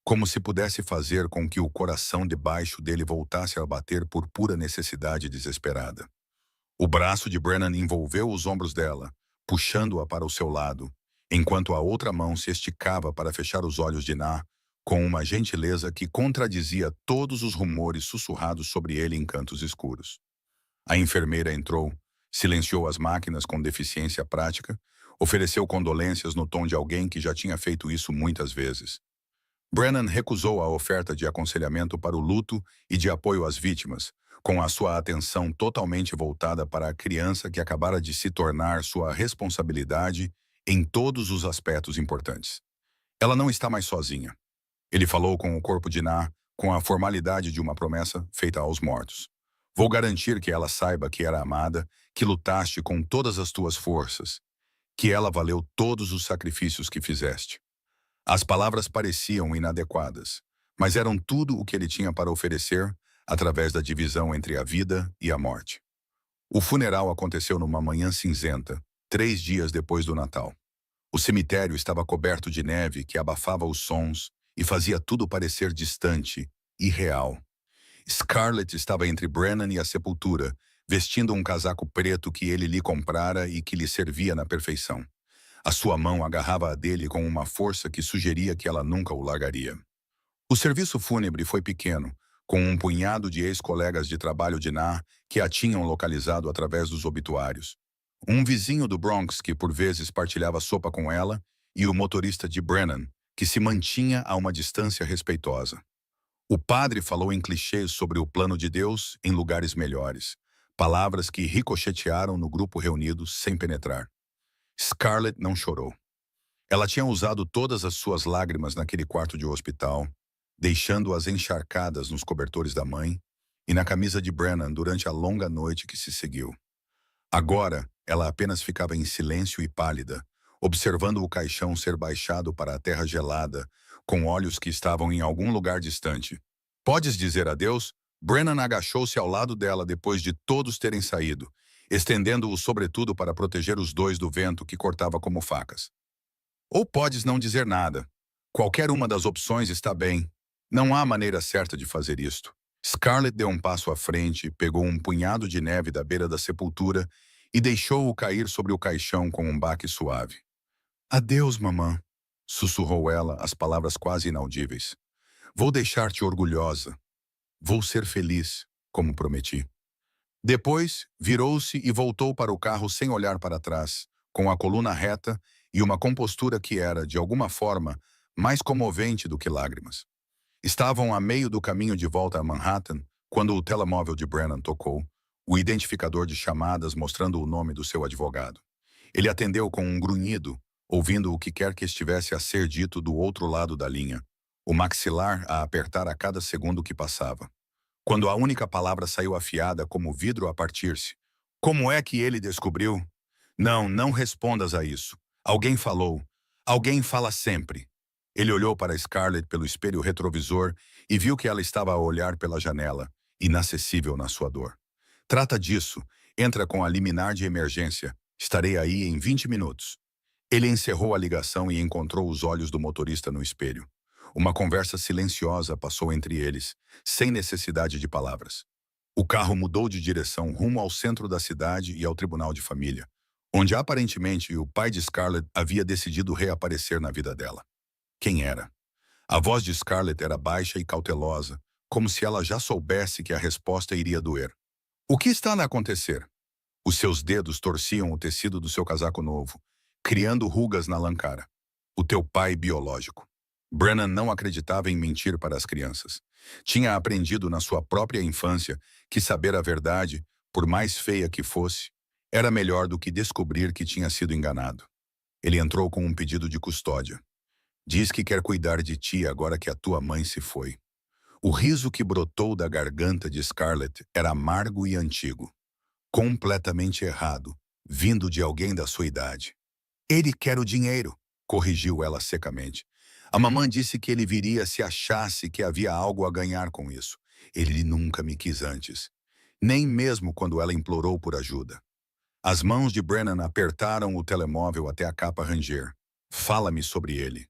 como se pudesse fazer com que o coração debaixo dele voltasse a bater por pura necessidade desesperada. O braço de Brennan envolveu os ombros dela, puxando-a para o seu lado, enquanto a outra mão se esticava para fechar os olhos de Nah, com uma gentileza que contradizia todos os rumores sussurrados sobre ele em cantos escuros. A enfermeira entrou, silenciou as máquinas com deficiência prática, ofereceu condolências no tom de alguém que já tinha feito isso muitas vezes. Brennan recusou a oferta de aconselhamento para o luto e de apoio às vítimas, com a sua atenção totalmente voltada para a criança que acabara de se tornar sua responsabilidade em todos os aspectos importantes. Ela não está mais sozinha. Ele falou com o corpo de Nah, com a formalidade de uma promessa feita aos mortos. Vou garantir que ela saiba que era amada, que lutaste com todas as tuas forças, que ela valeu todos os sacrifícios que fizeste. As palavras pareciam inadequadas, mas eram tudo o que ele tinha para oferecer através da divisão entre a vida e a morte. O funeral aconteceu numa manhã cinzenta, 3 dias depois do Natal. O cemitério estava coberto de neve que abafava os sons e fazia tudo parecer distante, irreal. Scarlett estava entre Brennan e a sepultura, vestindo um casaco preto que ele lhe comprara e que lhe servia na perfeição. A sua mão agarrava a dele com uma força que sugeria que ela nunca o largaria. O serviço fúnebre foi pequeno, com um punhado de ex-colegas de trabalho de Nah que a tinham localizado através dos obituários. Um vizinho do Bronx que por vezes partilhava sopa com ela e o motorista de Brennan, que se mantinha a uma distância respeitosa. O padre falou em clichês sobre o plano de Deus em lugares melhores, palavras que ricochetearam no grupo reunido sem penetrar. Scarlett não chorou. Ela tinha usado todas as suas lágrimas naquele quarto de hospital, deixando-as encharcadas nos cobertores da mãe e na camisa de Brennan durante a longa noite que se seguiu. Agora, ela apenas ficava em silêncio e pálida, observando o caixão ser baixado para a terra gelada, com olhos que estavam em algum lugar distante. Podes dizer adeus? Brennan agachou-se ao lado dela depois de todos terem saído, estendendo-o sobretudo para proteger os dois do vento que cortava como facas. Ou podes não dizer nada. Qualquer uma das opções está bem. Não há maneira certa de fazer isto. Scarlett deu um passo à frente, pegou um punhado de neve da beira da sepultura e deixou-o cair sobre o caixão com um baque suave. Adeus, mamã, sussurrou ela, as palavras quase inaudíveis. Vou deixar-te orgulhosa. Vou ser feliz, como prometi. Depois, virou-se e voltou para o carro sem olhar para trás, com a coluna reta e uma compostura que era, de alguma forma, mais comovente do que lágrimas. Estavam a meio do caminho de volta a Manhattan quando o telemóvel de Brennan tocou, o identificador de chamadas mostrando o nome do seu advogado. Ele atendeu com um grunhido, ouvindo o que quer que estivesse a ser dito do outro lado da linha, o maxilar a apertar a cada segundo que passava. Quando a única palavra saiu afiada como vidro a partir-se. Como é que ele descobriu? Não, não respondas a isso. Alguém falou. Alguém fala sempre. Ele olhou para Scarlett pelo espelho retrovisor e viu que ela estava a olhar pela janela, inacessível na sua dor. Trata disso. Entra com a liminar de emergência. Estarei aí em 20 minutos. Ele encerrou a ligação e encontrou os olhos do motorista no espelho. Uma conversa silenciosa passou entre eles, sem necessidade de palavras. O carro mudou de direção rumo ao centro da cidade e ao tribunal de família, onde aparentemente o pai de Scarlett havia decidido reaparecer na vida dela. Quem era? A voz de Scarlett era baixa e cautelosa, como se ela já soubesse que a resposta iria doer. O que está a acontecer? Os seus dedos torciam o tecido do seu casaco novo, criando rugas na lã cara. O teu pai biológico. Brennan não acreditava em mentir para as crianças. Tinha aprendido na sua própria infância que saber a verdade, por mais feia que fosse, era melhor do que descobrir que tinha sido enganado. Ele entrou com um pedido de custódia. Diz que quer cuidar de ti agora que a tua mãe se foi. O riso que brotou da garganta de Scarlett era amargo e antigo. Completamente errado, vindo de alguém da sua idade. Ele quer o dinheiro, corrigiu ela secamente. A mamãe disse que ele viria se achasse que havia algo a ganhar com isso. Ele nunca me quis antes. Nem mesmo quando ela implorou por ajuda. As mãos de Brennan apertaram o telemóvel até a capa ranger. Fala-me sobre ele.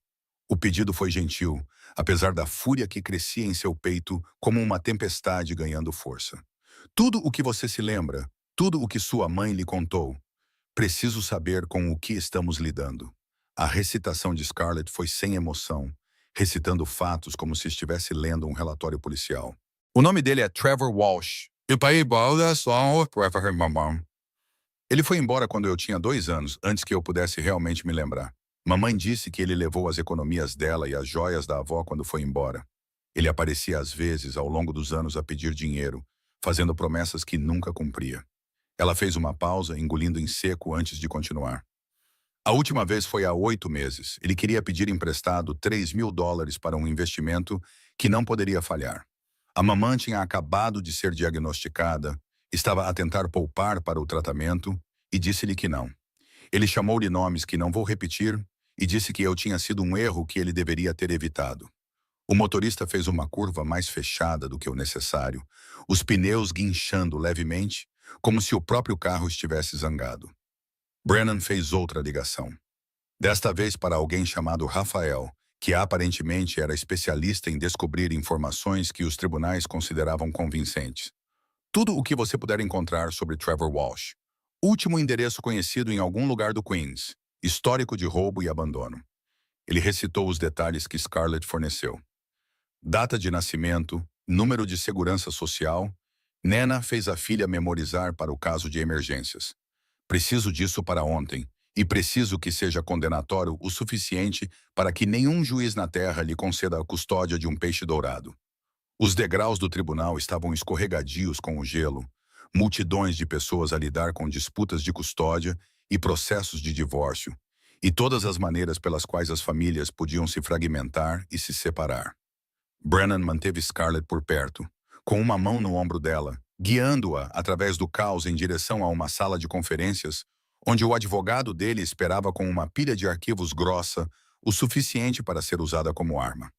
O pedido foi gentil, apesar da fúria que crescia em seu peito como uma tempestade ganhando força. Tudo o que você se lembra, tudo o que sua mãe lhe contou. Preciso saber com o que estamos lidando. A recitação de Scarlett foi sem emoção, recitando fatos como se estivesse lendo um relatório policial. O nome dele é Trevor Walsh. Ele foi embora quando eu tinha 2 anos, antes que eu pudesse realmente me lembrar. Mamãe disse que ele levou as economias dela e as joias da avó quando foi embora. Ele aparecia às vezes ao longo dos anos a pedir dinheiro, fazendo promessas que nunca cumpria. Ela fez uma pausa, engolindo em seco antes de continuar. A última vez foi há 8 meses. Ele queria pedir emprestado $3.000 para um investimento que não poderia falhar. A mamãe tinha acabado de ser diagnosticada, estava a tentar poupar para o tratamento e disse-lhe que não. Ele chamou-lhe nomes que não vou repetir e disse que eu tinha sido um erro que ele deveria ter evitado. O motorista fez uma curva mais fechada do que o necessário, os pneus guinchando levemente, como se o próprio carro estivesse zangado. Brennan fez outra ligação. Desta vez para alguém chamado Rafael, que aparentemente era especialista em descobrir informações que os tribunais consideravam convincentes. Tudo o que você puder encontrar sobre Trevor Walsh. Último endereço conhecido em algum lugar do Queens. Histórico de roubo e abandono. Ele recitou os detalhes que Scarlett forneceu. Data de nascimento, número de segurança social. Nena fez a filha memorizar para o caso de emergências. Preciso disso para ontem, e preciso que seja condenatório o suficiente para que nenhum juiz na terra lhe conceda a custódia de um peixe dourado. Os degraus do tribunal estavam escorregadios com o gelo, multidões de pessoas a lidar com disputas de custódia e processos de divórcio, e todas as maneiras pelas quais as famílias podiam se fragmentar e se separar. Brennan manteve Scarlett por perto, com uma mão no ombro dela, guiando-a através do caos em direção a uma sala de conferências, onde o advogado dele esperava com uma pilha de arquivos grossa, o suficiente para ser usada como arma.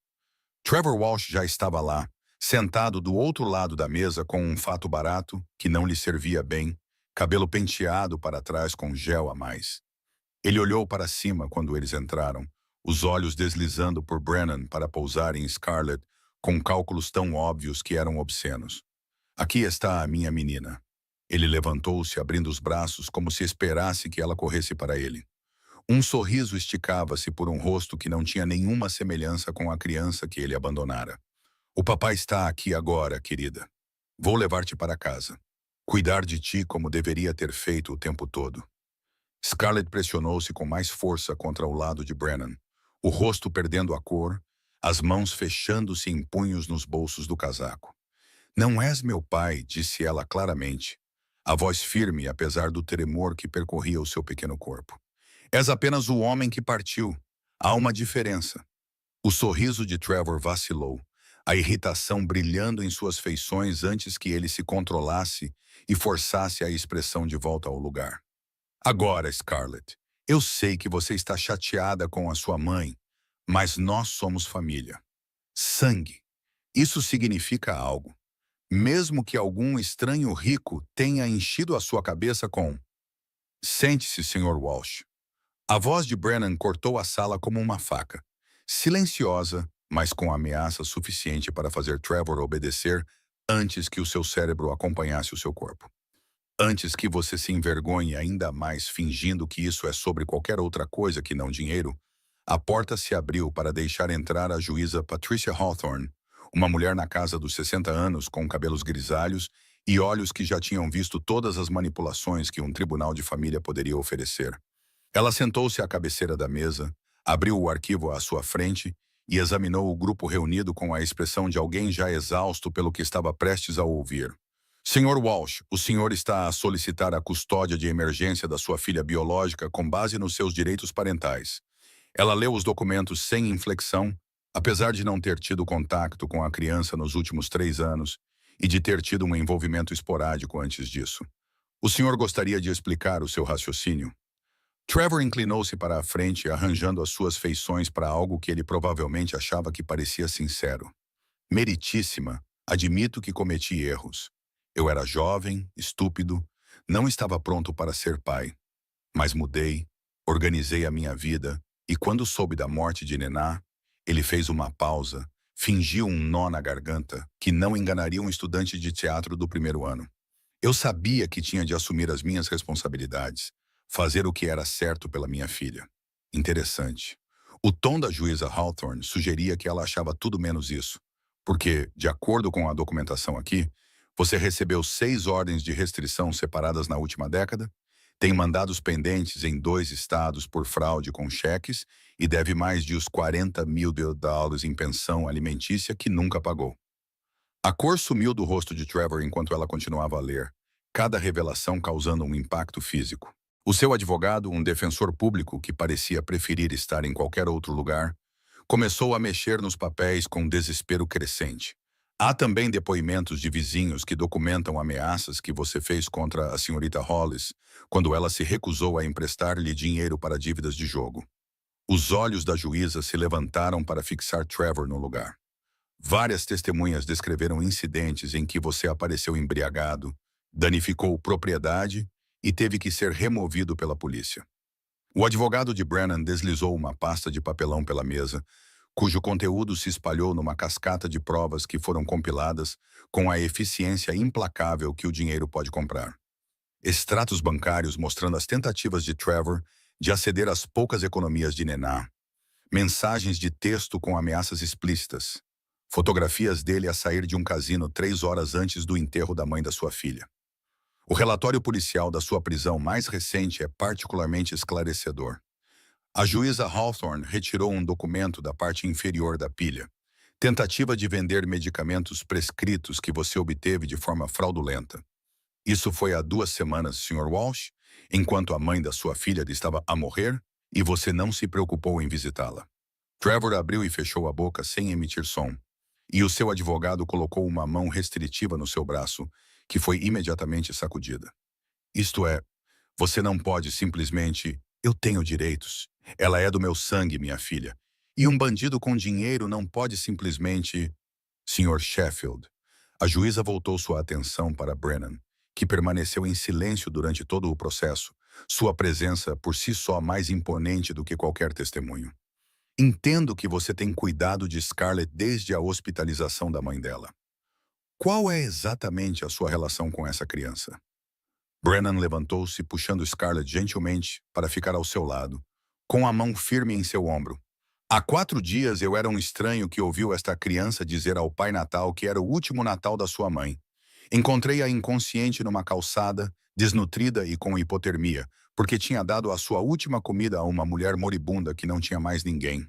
Trevor Walsh já estava lá, sentado do outro lado da mesa com um fato barato, que não lhe servia bem, cabelo penteado para trás com gel a mais. Ele olhou para cima quando eles entraram, os olhos deslizando por Brennan para pousar em Scarlett, com cálculos tão óbvios que eram obscenos. Aqui está a minha menina. Ele levantou-se, abrindo os braços como se esperasse que ela corresse para ele. Um sorriso esticava-se por um rosto que não tinha nenhuma semelhança com a criança que ele abandonara. O papai está aqui agora, querida. Vou levar-te para casa. Cuidar de ti como deveria ter feito o tempo todo. Scarlett pressionou-se com mais força contra o lado de Brennan, o rosto perdendo a cor, as mãos fechando-se em punhos nos bolsos do casaco. Não és meu pai, disse ela claramente, a voz firme apesar do tremor que percorria o seu pequeno corpo. És apenas o homem que partiu. Há uma diferença. O sorriso de Trevor vacilou, a irritação brilhando em suas feições antes que ele se controlasse e forçasse a expressão de volta ao lugar. Agora, Scarlett, eu sei que você está chateada com a sua mãe, mas nós somos família. Sangue. Isso significa algo. Mesmo que algum estranho rico tenha enchido a sua cabeça com "Sente-se, Sr. Walsh." A voz de Brennan cortou a sala como uma faca, silenciosa, mas com ameaça suficiente para fazer Trevor obedecer antes que o seu cérebro acompanhasse o seu corpo. Antes que você se envergonhe ainda mais fingindo que isso é sobre qualquer outra coisa que não dinheiro, a porta se abriu para deixar entrar a juíza Patricia Hawthorne, uma mulher na casa dos 60 anos com cabelos grisalhos e olhos que já tinham visto todas as manipulações que um tribunal de família poderia oferecer. Ela sentou-se à cabeceira da mesa, abriu o arquivo à sua frente e examinou o grupo reunido com a expressão de alguém já exausto pelo que estava prestes a ouvir. Sr. Walsh, o senhor está a solicitar a custódia de emergência da sua filha biológica com base nos seus direitos parentais. Ela leu os documentos sem inflexão, apesar de não ter tido contato com a criança nos últimos 3 anos e de ter tido um envolvimento esporádico antes disso. O senhor gostaria de explicar o seu raciocínio? Trevor inclinou-se para a frente, arranjando as suas feições para algo que ele provavelmente achava que parecia sincero. Meritíssima, admito que cometi erros. Eu era jovem, estúpido, não estava pronto para ser pai. Mas mudei, organizei a minha vida, e quando soube da morte de Nená, ele fez uma pausa, fingiu um nó na garganta, que não enganaria um estudante de teatro do primeiro ano. Eu sabia que tinha de assumir as minhas responsabilidades, fazer o que era certo pela minha filha. Interessante. O tom da juíza Hawthorne sugeria que ela achava tudo menos isso, porque, de acordo com a documentação aqui, você recebeu 6 ordens de restrição separadas na última década, tem mandados pendentes em 2 estados por fraude com cheques e deve mais de os $40 mil em pensão alimentícia que nunca pagou. A cor sumiu do rosto de Trevor enquanto ela continuava a ler, cada revelação causando um impacto físico. O seu advogado, um defensor público que parecia preferir estar em qualquer outro lugar, começou a mexer nos papéis com desespero crescente. Há também depoimentos de vizinhos que documentam ameaças que você fez contra a senhorita Hollis quando ela se recusou a emprestar-lhe dinheiro para dívidas de jogo. Os olhos da juíza se levantaram para fixar Trevor no lugar. Várias testemunhas descreveram incidentes em que você apareceu embriagado, danificou propriedade e teve que ser removido pela polícia. O advogado de Brennan deslizou uma pasta de papelão pela mesa, cujo conteúdo se espalhou numa cascata de provas que foram compiladas com a eficiência implacável que o dinheiro pode comprar. Extratos bancários mostrando as tentativas de Trevor de aceder às poucas economias de Nená, mensagens de texto com ameaças explícitas, fotografias dele a sair de um cassino 3 horas antes do enterro da mãe da sua filha. O relatório policial da sua prisão mais recente é particularmente esclarecedor. A juíza Hawthorne retirou um documento da parte inferior da pilha, tentativa de vender medicamentos prescritos que você obteve de forma fraudulenta. Isso foi há 2 semanas, Sr. Walsh, enquanto a mãe da sua filha estava a morrer e você não se preocupou em visitá-la. Trevor abriu e fechou a boca sem emitir som, e o seu advogado colocou uma mão restritiva no seu braço, que foi imediatamente sacudida. Isto é, você não pode simplesmente... Eu tenho direitos. Ela é do meu sangue, minha filha. E um bandido com dinheiro não pode simplesmente... Sr. Sheffield. A juíza voltou sua atenção para Brennan, que permaneceu em silêncio durante todo o processo, sua presença por si só mais imponente do que qualquer testemunho. Entendo que você tem cuidado de Scarlett desde a hospitalização da mãe dela. Qual é exatamente a sua relação com essa criança? Brennan levantou-se, puxando Scarlett gentilmente para ficar ao seu lado, com a mão firme em seu ombro. Há 4 dias eu era um estranho que ouviu esta criança dizer ao Pai Natal que era o último Natal da sua mãe. Encontrei-a inconsciente numa calçada, desnutrida e com hipotermia, porque tinha dado a sua última comida a uma mulher moribunda que não tinha mais ninguém.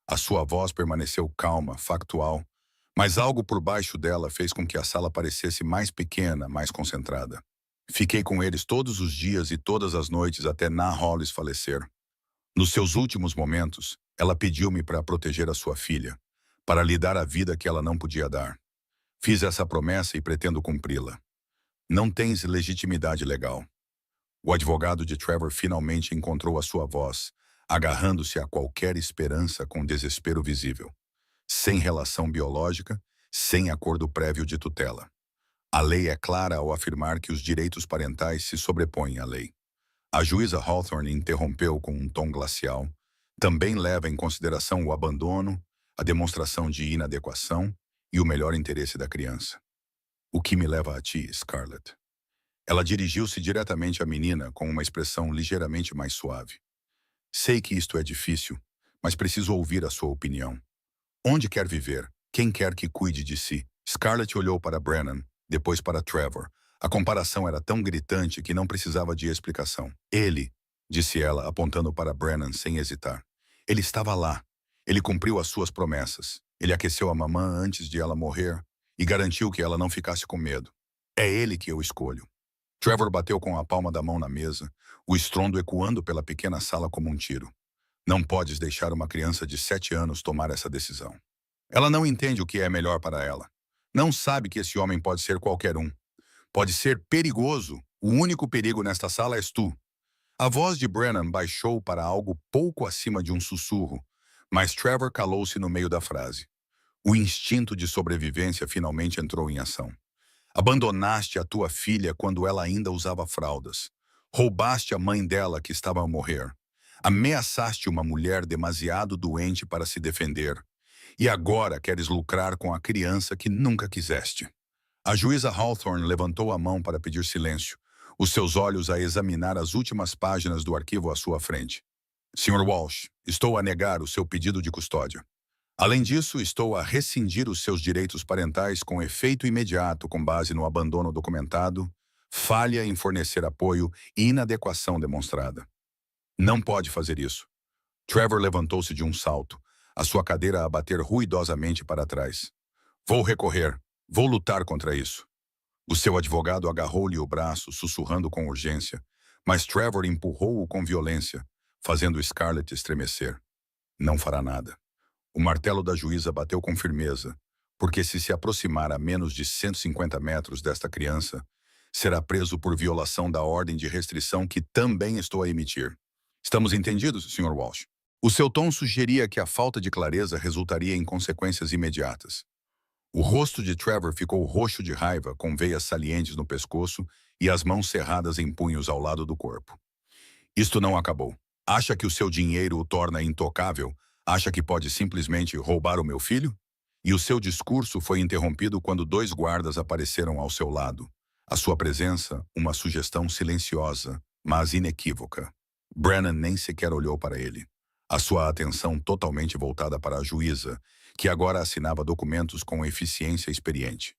A sua voz permaneceu calma, factual, mas algo por baixo dela fez com que a sala parecesse mais pequena, mais concentrada. Fiquei com eles todos os dias e todas as noites até Na Hollis falecer. Nos seus últimos momentos, ela pediu-me para proteger a sua filha, para lhe dar a vida que ela não podia dar. Fiz essa promessa e pretendo cumpri-la. Não tens legitimidade legal. O advogado de Trevor finalmente encontrou a sua voz, agarrando-se a qualquer esperança com desespero visível. Sem relação biológica, sem acordo prévio de tutela. A lei é clara ao afirmar que os direitos parentais se sobrepõem à lei. A juíza Hawthorne interrompeu com um tom glacial. Também leva em consideração o abandono, a demonstração de inadequação e o melhor interesse da criança. O que me leva a ti, Scarlett? Ela dirigiu-se diretamente à menina com uma expressão ligeiramente mais suave. Sei que isto é difícil, mas preciso ouvir a sua opinião. Onde quer viver? Quem quer que cuide de si? Scarlett olhou para Brennan, depois para Trevor. A comparação era tão gritante que não precisava de explicação. Ele, disse ela, apontando para Brennan sem hesitar. Ele estava lá. Ele cumpriu as suas promessas. Ele aqueceu a mamã antes de ela morrer e garantiu que ela não ficasse com medo. É ele que eu escolho. Trevor bateu com a palma da mão na mesa, o estrondo ecoando pela pequena sala como um tiro. Não podes deixar uma criança de 7 anos tomar essa decisão. Ela não entende o que é melhor para ela. Não sabe que esse homem pode ser qualquer um. Pode ser perigoso. O único perigo nesta sala és tu. A voz de Brennan baixou para algo pouco acima de um sussurro, mas Trevor calou-se no meio da frase. O instinto de sobrevivência finalmente entrou em ação. Abandonaste a tua filha quando ela ainda usava fraldas. Roubaste a mãe dela que estava a morrer. Ameaçaste uma mulher demasiado doente para se defender. E agora queres lucrar com a criança que nunca quiseste. A juíza Hawthorne levantou a mão para pedir silêncio, os seus olhos a examinar as últimas páginas do arquivo à sua frente. Sr. Walsh, estou a negar o seu pedido de custódia. Além disso, estou a rescindir os seus direitos parentais com efeito imediato com base no abandono documentado, falha em fornecer apoio e inadequação demonstrada. Não pode fazer isso. Trevor levantou-se de um salto, a sua cadeira a bater ruidosamente para trás. Vou recorrer. Vou lutar contra isso. O seu advogado agarrou-lhe o braço, sussurrando com urgência, mas Trevor empurrou-o com violência, fazendo Scarlett estremecer. Não fará nada. O martelo da juíza bateu com firmeza, porque se aproximar a menos de 150 metros desta criança, será preso por violação da ordem de restrição que também estou a emitir. Estamos entendidos, Sr. Walsh? O seu tom sugeria que a falta de clareza resultaria em consequências imediatas. O rosto de Trevor ficou roxo de raiva, com veias salientes no pescoço e as mãos cerradas em punhos ao lado do corpo. Isto não acabou. Acha que o seu dinheiro o torna intocável? Acha que pode simplesmente roubar o meu filho? E o seu discurso foi interrompido quando 2 guardas apareceram ao seu lado. A sua presença, uma sugestão silenciosa, mas inequívoca. Brennan nem sequer olhou para ele. A sua atenção totalmente voltada para a juíza, que agora assinava documentos com eficiência experiente.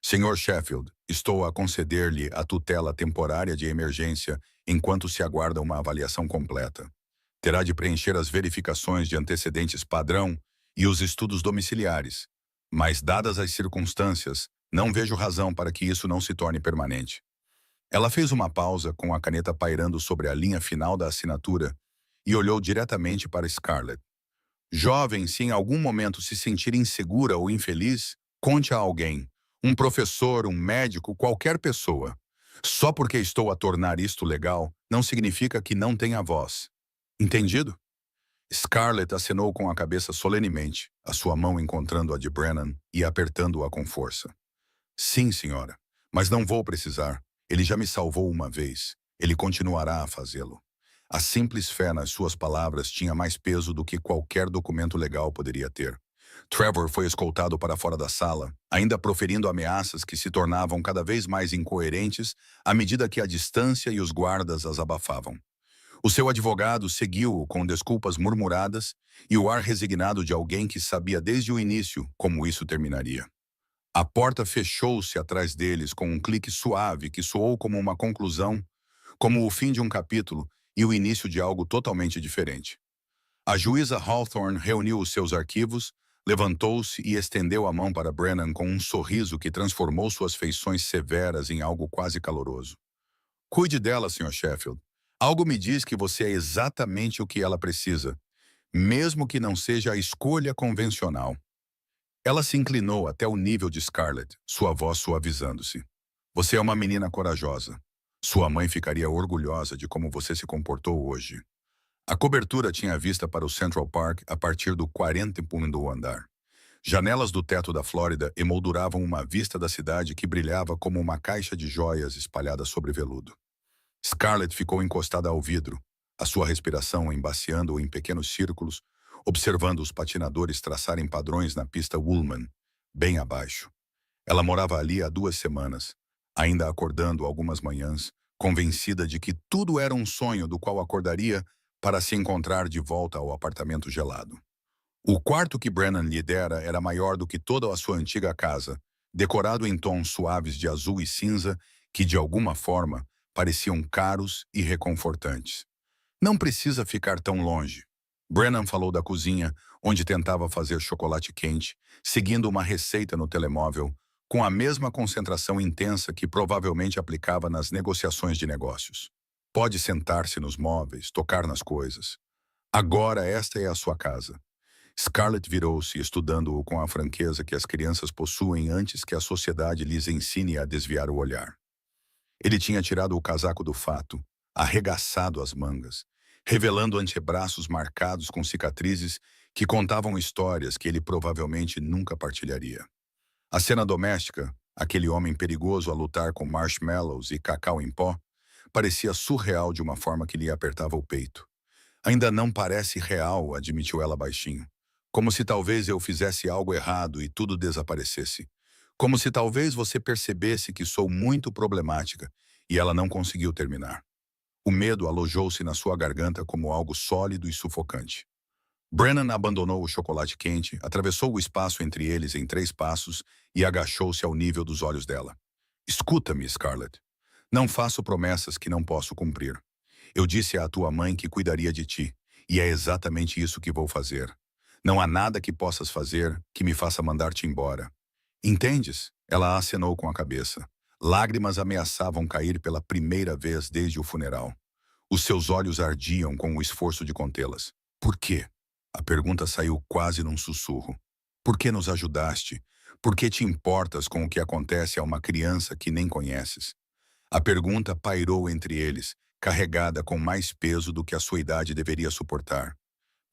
Sr. Sheffield, estou a conceder-lhe a tutela temporária de emergência enquanto se aguarda uma avaliação completa. Terá de preencher as verificações de antecedentes padrão e os estudos domiciliares, mas, dadas as circunstâncias, não vejo razão para que isso não se torne permanente. Ela fez uma pausa com a caneta pairando sobre a linha final da assinatura e olhou diretamente para Scarlett. Jovem, se em algum momento se sentir insegura ou infeliz, conte a alguém, um professor, um médico, qualquer pessoa. Só porque estou a tornar isto legal, não significa que não tenha voz. Entendido? Scarlett acenou com a cabeça solenemente, a sua mão encontrando a de Brennan e apertando-a com força. Sim, senhora, mas não vou precisar. Ele já me salvou uma vez. Ele continuará a fazê-lo. A simples fé nas suas palavras tinha mais peso do que qualquer documento legal poderia ter. Trevor foi escoltado para fora da sala, ainda proferindo ameaças que se tornavam cada vez mais incoerentes à medida que a distância e os guardas as abafavam. O seu advogado seguiu-o com desculpas murmuradas e o ar resignado de alguém que sabia desde o início como isso terminaria. A porta fechou-se atrás deles com um clique suave que soou como uma conclusão, como o fim de um capítulo e o início de algo totalmente diferente. A juíza Hawthorne reuniu os seus arquivos, levantou-se e estendeu a mão para Brennan com um sorriso que transformou suas feições severas em algo quase caloroso. Cuide dela, Sr. Sheffield. Algo me diz que você é exatamente o que ela precisa, mesmo que não seja a escolha convencional. Ela se inclinou até o nível de Scarlett, sua voz suavizando-se. Você é uma menina corajosa. Sua mãe ficaria orgulhosa de como você se comportou hoje. A cobertura tinha vista para o Central Park a partir do 40º andar. Janelas do teto da Flórida emolduravam uma vista da cidade que brilhava como uma caixa de joias espalhada sobre veludo. Scarlett ficou encostada ao vidro, a sua respiração embaciando-o em pequenos círculos, observando os patinadores traçarem padrões na pista Woolman, bem abaixo. Ela morava ali há 2 semanas, ainda acordando algumas manhãs, convencida de que tudo era um sonho do qual acordaria para se encontrar de volta ao apartamento gelado. O quarto que Brennan lhe dera era maior do que toda a sua antiga casa, decorado em tons suaves de azul e cinza que, de alguma forma, pareciam caros e reconfortantes. Não precisa ficar tão longe. Brennan falou da cozinha, onde tentava fazer chocolate quente, seguindo uma receita no telemóvel, com a mesma concentração intensa que provavelmente aplicava nas negociações de negócios. Pode sentar-se nos móveis, tocar nas coisas. Agora esta é a sua casa. Scarlett virou-se, estudando-o com a franqueza que as crianças possuem antes que a sociedade lhes ensine a desviar o olhar. Ele tinha tirado o casaco do fato, arregaçado as mangas, revelando antebraços marcados com cicatrizes que contavam histórias que ele provavelmente nunca partilharia. A cena doméstica, aquele homem perigoso a lutar com marshmallows e cacau em pó, parecia surreal de uma forma que lhe apertava o peito. Ainda não parece real, admitiu ela baixinho. Como se talvez eu fizesse algo errado e tudo desaparecesse. Como se talvez você percebesse que sou muito problemática e ela não conseguiu terminar. O medo alojou-se na sua garganta como algo sólido e sufocante. Brennan abandonou o chocolate quente, atravessou o espaço entre eles em 3 passos e agachou-se ao nível dos olhos dela. Escuta-me, Scarlett. Não faço promessas que não posso cumprir. Eu disse à tua mãe que cuidaria de ti, e é exatamente isso que vou fazer. Não há nada que possas fazer que me faça mandar-te embora. Entendes? Ela acenou com a cabeça. Lágrimas ameaçavam cair pela primeira vez desde o funeral. Os seus olhos ardiam com o esforço de contê-las. Por quê? A pergunta saiu quase num sussurro. Por que nos ajudaste? Por que te importas com o que acontece a uma criança que nem conheces? A pergunta pairou entre eles, carregada com mais peso do que a sua idade deveria suportar.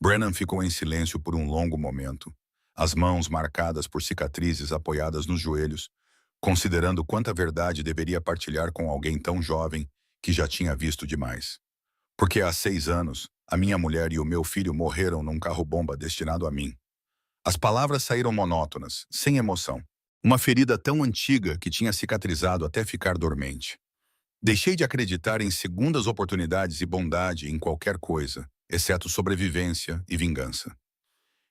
Brennan ficou em silêncio por um longo momento, as mãos marcadas por cicatrizes apoiadas nos joelhos, considerando quanta verdade deveria partilhar com alguém tão jovem que já tinha visto demais. Porque há 6 anos, a minha mulher e o meu filho morreram num carro-bomba destinado a mim. As palavras saíram monótonas, sem emoção. Uma ferida tão antiga que tinha cicatrizado até ficar dormente. Deixei de acreditar em segundas oportunidades e bondade em qualquer coisa, exceto sobrevivência e vingança.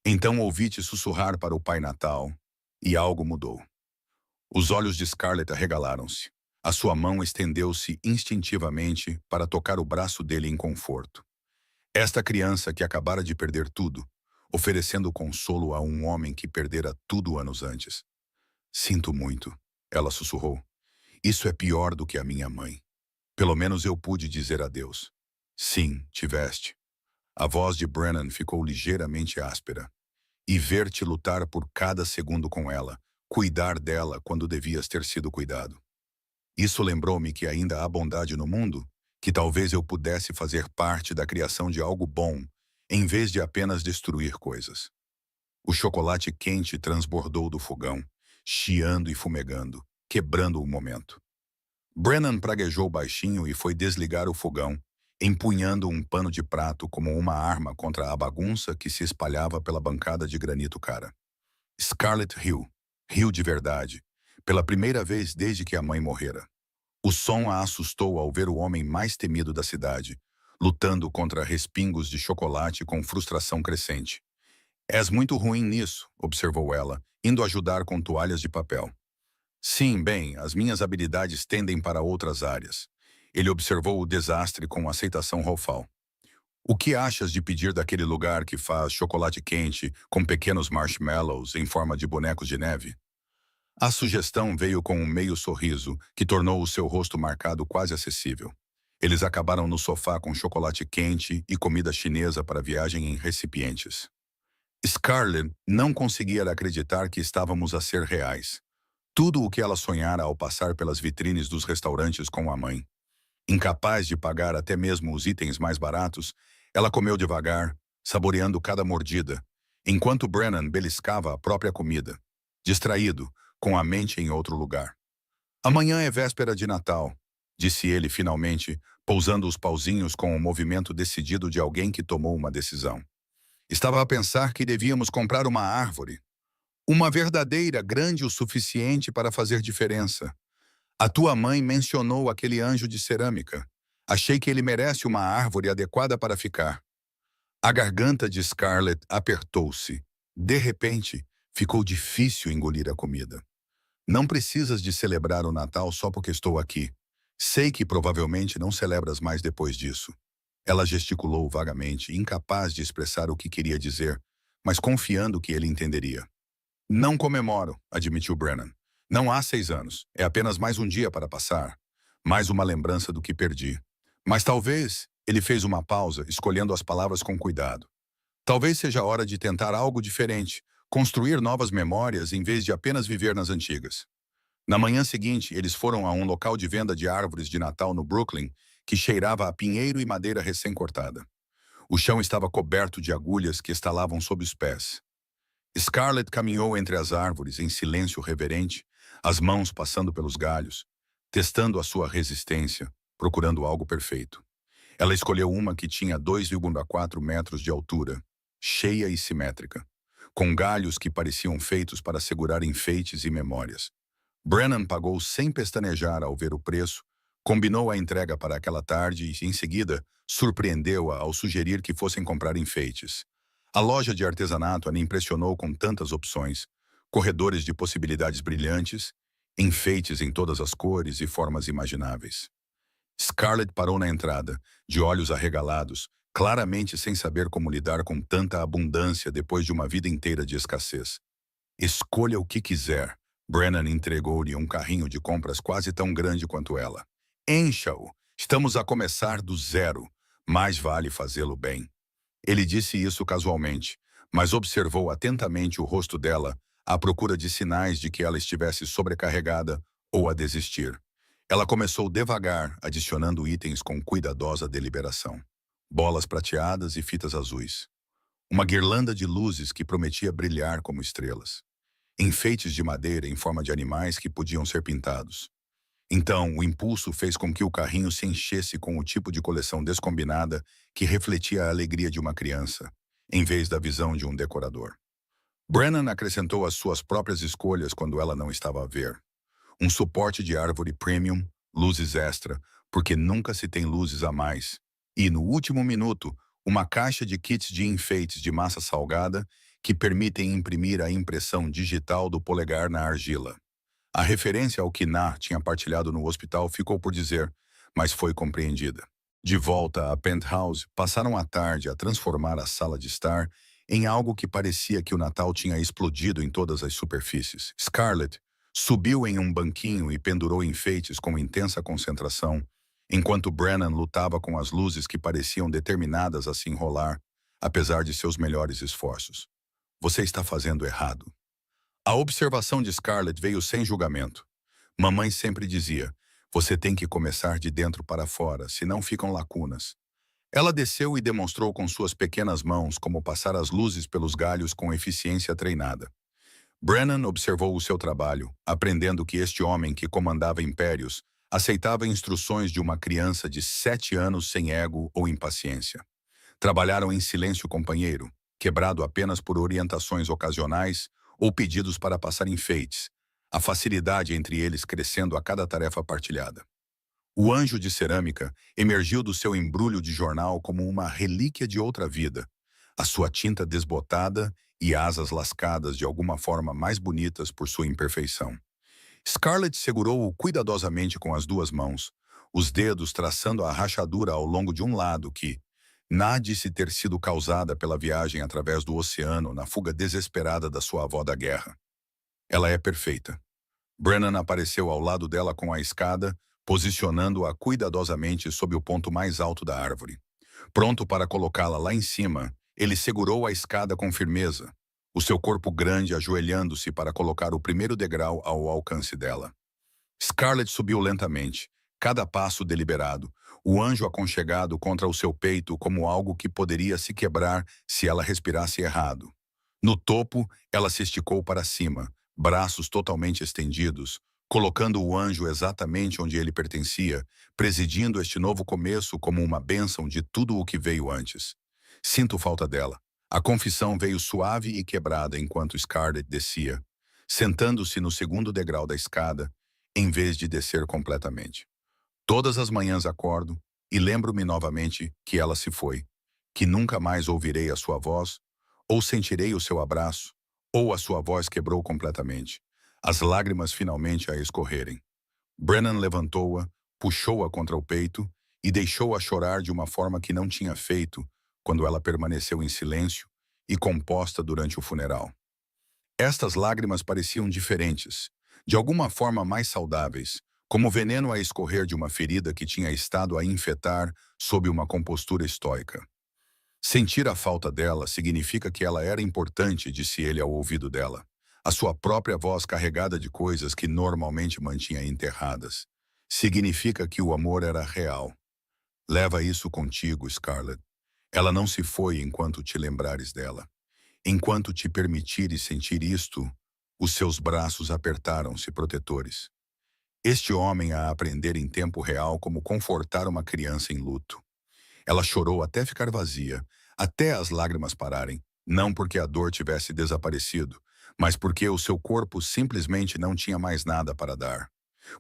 Então ouvi-te sussurrar para o Pai Natal, e algo mudou. Os olhos de Scarlett arregalaram-se. A sua mão estendeu-se instintivamente para tocar o braço dele em conforto. Esta criança que acabara de perder tudo, oferecendo consolo a um homem que perdera tudo anos antes. Sinto muito, ela sussurrou. Isso é pior do que a minha mãe. Pelo menos eu pude dizer adeus. Sim, tiveste. A voz de Brennan ficou ligeiramente áspera. E ver-te lutar por cada segundo com ela, cuidar dela quando devias ter sido cuidado. Isso lembrou-me que ainda há bondade no mundo, que talvez eu pudesse fazer parte da criação de algo bom, em vez de apenas destruir coisas. O chocolate quente transbordou do fogão, chiando e fumegando, quebrando o momento. Brennan praguejou baixinho e foi desligar o fogão, empunhando um pano de prato como uma arma contra a bagunça que se espalhava pela bancada de granito cara. Scarlett riu. Riu de verdade, pela primeira vez desde que a mãe morrera. O som a assustou ao ver o homem mais temido da cidade, lutando contra respingos de chocolate com frustração crescente. És muito ruim nisso, observou ela, indo ajudar com toalhas de papel. Sim, bem, as minhas habilidades tendem para outras áreas. Ele observou o desastre com aceitação rofal. O que achas de pedir daquele lugar que faz chocolate quente com pequenos marshmallows em forma de bonecos de neve? A sugestão veio com um meio sorriso que tornou o seu rosto marcado quase acessível. Eles acabaram no sofá com chocolate quente e comida chinesa para viagem em recipientes. Scarlett não conseguia acreditar que estávamos a ser reais. Tudo o que ela sonhara ao passar pelas vitrines dos restaurantes com a mãe. Incapaz de pagar até mesmo os itens mais baratos, ela comeu devagar, saboreando cada mordida, enquanto Brennan beliscava a própria comida, distraído, com a mente em outro lugar. Amanhã é véspera de Natal, disse ele finalmente, pousando os pauzinhos com o movimento decidido de alguém que tomou uma decisão. Estava a pensar que devíamos comprar uma árvore. Uma verdadeira, grande o suficiente para fazer diferença. A tua mãe mencionou aquele anjo de cerâmica. Achei que ele merece uma árvore adequada para ficar. A garganta de Scarlett apertou-se. De repente, ficou difícil engolir a comida. Não precisas de celebrar o Natal só porque estou aqui. Sei que provavelmente não celebras mais depois disso. Ela gesticulou vagamente, incapaz de expressar o que queria dizer, mas confiando que ele entenderia. Não comemoro, admitiu Brennan. Não há 6 anos. É apenas mais um dia para passar. Mais uma lembrança do que perdi. Mas talvez, ele fez uma pausa, escolhendo as palavras com cuidado. Talvez seja a hora de tentar algo diferente, construir novas memórias em vez de apenas viver nas antigas. Na manhã seguinte, eles foram a um local de venda de árvores de Natal no Brooklyn, que cheirava a pinheiro e madeira recém-cortada. O chão estava coberto de agulhas que estalavam sob os pés. Scarlett caminhou entre as árvores em silêncio reverente, as mãos passando pelos galhos, testando a sua resistência, procurando algo perfeito. Ela escolheu uma que tinha 2,4 metros de altura, cheia e simétrica, com galhos que pareciam feitos para segurar enfeites e memórias. Brennan pagou sem pestanejar ao ver o preço, combinou a entrega para aquela tarde e, em seguida, surpreendeu-a ao sugerir que fossem comprar enfeites. A loja de artesanato a impressionou com tantas opções, corredores de possibilidades brilhantes, enfeites em todas as cores e formas imagináveis. Scarlett parou na entrada, de olhos arregalados, claramente sem saber como lidar com tanta abundância depois de uma vida inteira de escassez. Escolha o que quiser. Brennan entregou-lhe um carrinho de compras quase tão grande quanto ela. Encha-o. Estamos a começar do zero. Mais vale fazê-lo bem. Ele disse isso casualmente, mas observou atentamente o rosto dela à procura de sinais de que ela estivesse sobrecarregada ou a desistir. Ela começou devagar, adicionando itens com cuidadosa deliberação. Bolas prateadas e fitas azuis. Uma guirlanda de luzes que prometia brilhar como estrelas. Enfeites de madeira em forma de animais que podiam ser pintados. Então, o impulso fez com que o carrinho se enchesse com o tipo de coleção descombinada que refletia a alegria de uma criança, em vez da visão de um decorador. Brennan acrescentou as suas próprias escolhas quando ela não estava a ver. Um suporte de árvore premium, luzes extra, porque nunca se tem luzes a mais. E, no último minuto, uma caixa de kits de enfeites de massa salgada que permitem imprimir a impressão digital do polegar na argila. A referência ao que Na tinha partilhado no hospital ficou por dizer, mas foi compreendida. De volta à penthouse, passaram a tarde a transformar a sala de estar em algo que parecia que o Natal tinha explodido em todas as superfícies. Scarlett subiu em um banquinho e pendurou enfeites com intensa concentração, enquanto Brennan lutava com as luzes que pareciam determinadas a se enrolar, apesar de seus melhores esforços. Você está fazendo errado. A observação de Scarlett veio sem julgamento. Mamãe sempre dizia, você tem que começar de dentro para fora, senão ficam lacunas. Ela desceu e demonstrou com suas pequenas mãos como passar as luzes pelos galhos com eficiência treinada. Brennan observou o seu trabalho, aprendendo que este homem que comandava impérios aceitava instruções de uma criança de 7 anos sem ego ou impaciência. Trabalharam em silêncio companheiro, quebrado apenas por orientações ocasionais ou pedidos para passar enfeites, a facilidade entre eles crescendo a cada tarefa partilhada. O anjo de cerâmica emergiu do seu embrulho de jornal como uma relíquia de outra vida, a sua tinta desbotada e asas lascadas de alguma forma mais bonitas por sua imperfeição. Scarlett segurou-o cuidadosamente com as duas mãos, os dedos traçando a rachadura ao longo de um lado que, na disse ter sido causada pela viagem através do oceano na fuga desesperada da sua avó da guerra. Ela é perfeita. Brennan apareceu ao lado dela com a escada, posicionando-a cuidadosamente sob o ponto mais alto da árvore. Pronto para colocá-la lá em cima, ele segurou a escada com firmeza, o seu corpo grande ajoelhando-se para colocar o primeiro degrau ao alcance dela. Scarlett subiu lentamente, cada passo deliberado, o anjo aconchegado contra o seu peito como algo que poderia se quebrar se ela respirasse errado. No topo, ela se esticou para cima, braços totalmente estendidos, colocando o anjo exatamente onde ele pertencia, presidindo este novo começo como uma bênção de tudo o que veio antes. Sinto falta dela. A confissão veio suave e quebrada enquanto Scarlett descia, sentando-se no segundo degrau da escada, em vez de descer completamente. Todas as manhãs acordo e lembro-me novamente que ela se foi, que nunca mais ouvirei a sua voz, ou sentirei o seu abraço, ou a sua voz quebrou completamente, as lágrimas finalmente a escorrerem. Brennan levantou-a, puxou-a contra o peito e deixou-a chorar de uma forma que não tinha feito quando ela permaneceu em silêncio e composta durante o funeral. Estas lágrimas pareciam diferentes, de alguma forma mais saudáveis, como veneno a escorrer de uma ferida que tinha estado a infectar sob uma compostura estoica. Sentir a falta dela significa que ela era importante, disse ele ao ouvido dela. A sua própria voz carregada de coisas que normalmente mantinha enterradas. Significa que o amor era real. Leva isso contigo, Scarlett. Ela não se foi enquanto te lembrares dela. Enquanto te permitires sentir isto, os seus braços apertaram-se protetores. Este homem a aprender em tempo real como confortar uma criança em luto. Ela chorou até ficar vazia, até as lágrimas pararem, não porque a dor tivesse desaparecido, mas porque o seu corpo simplesmente não tinha mais nada para dar.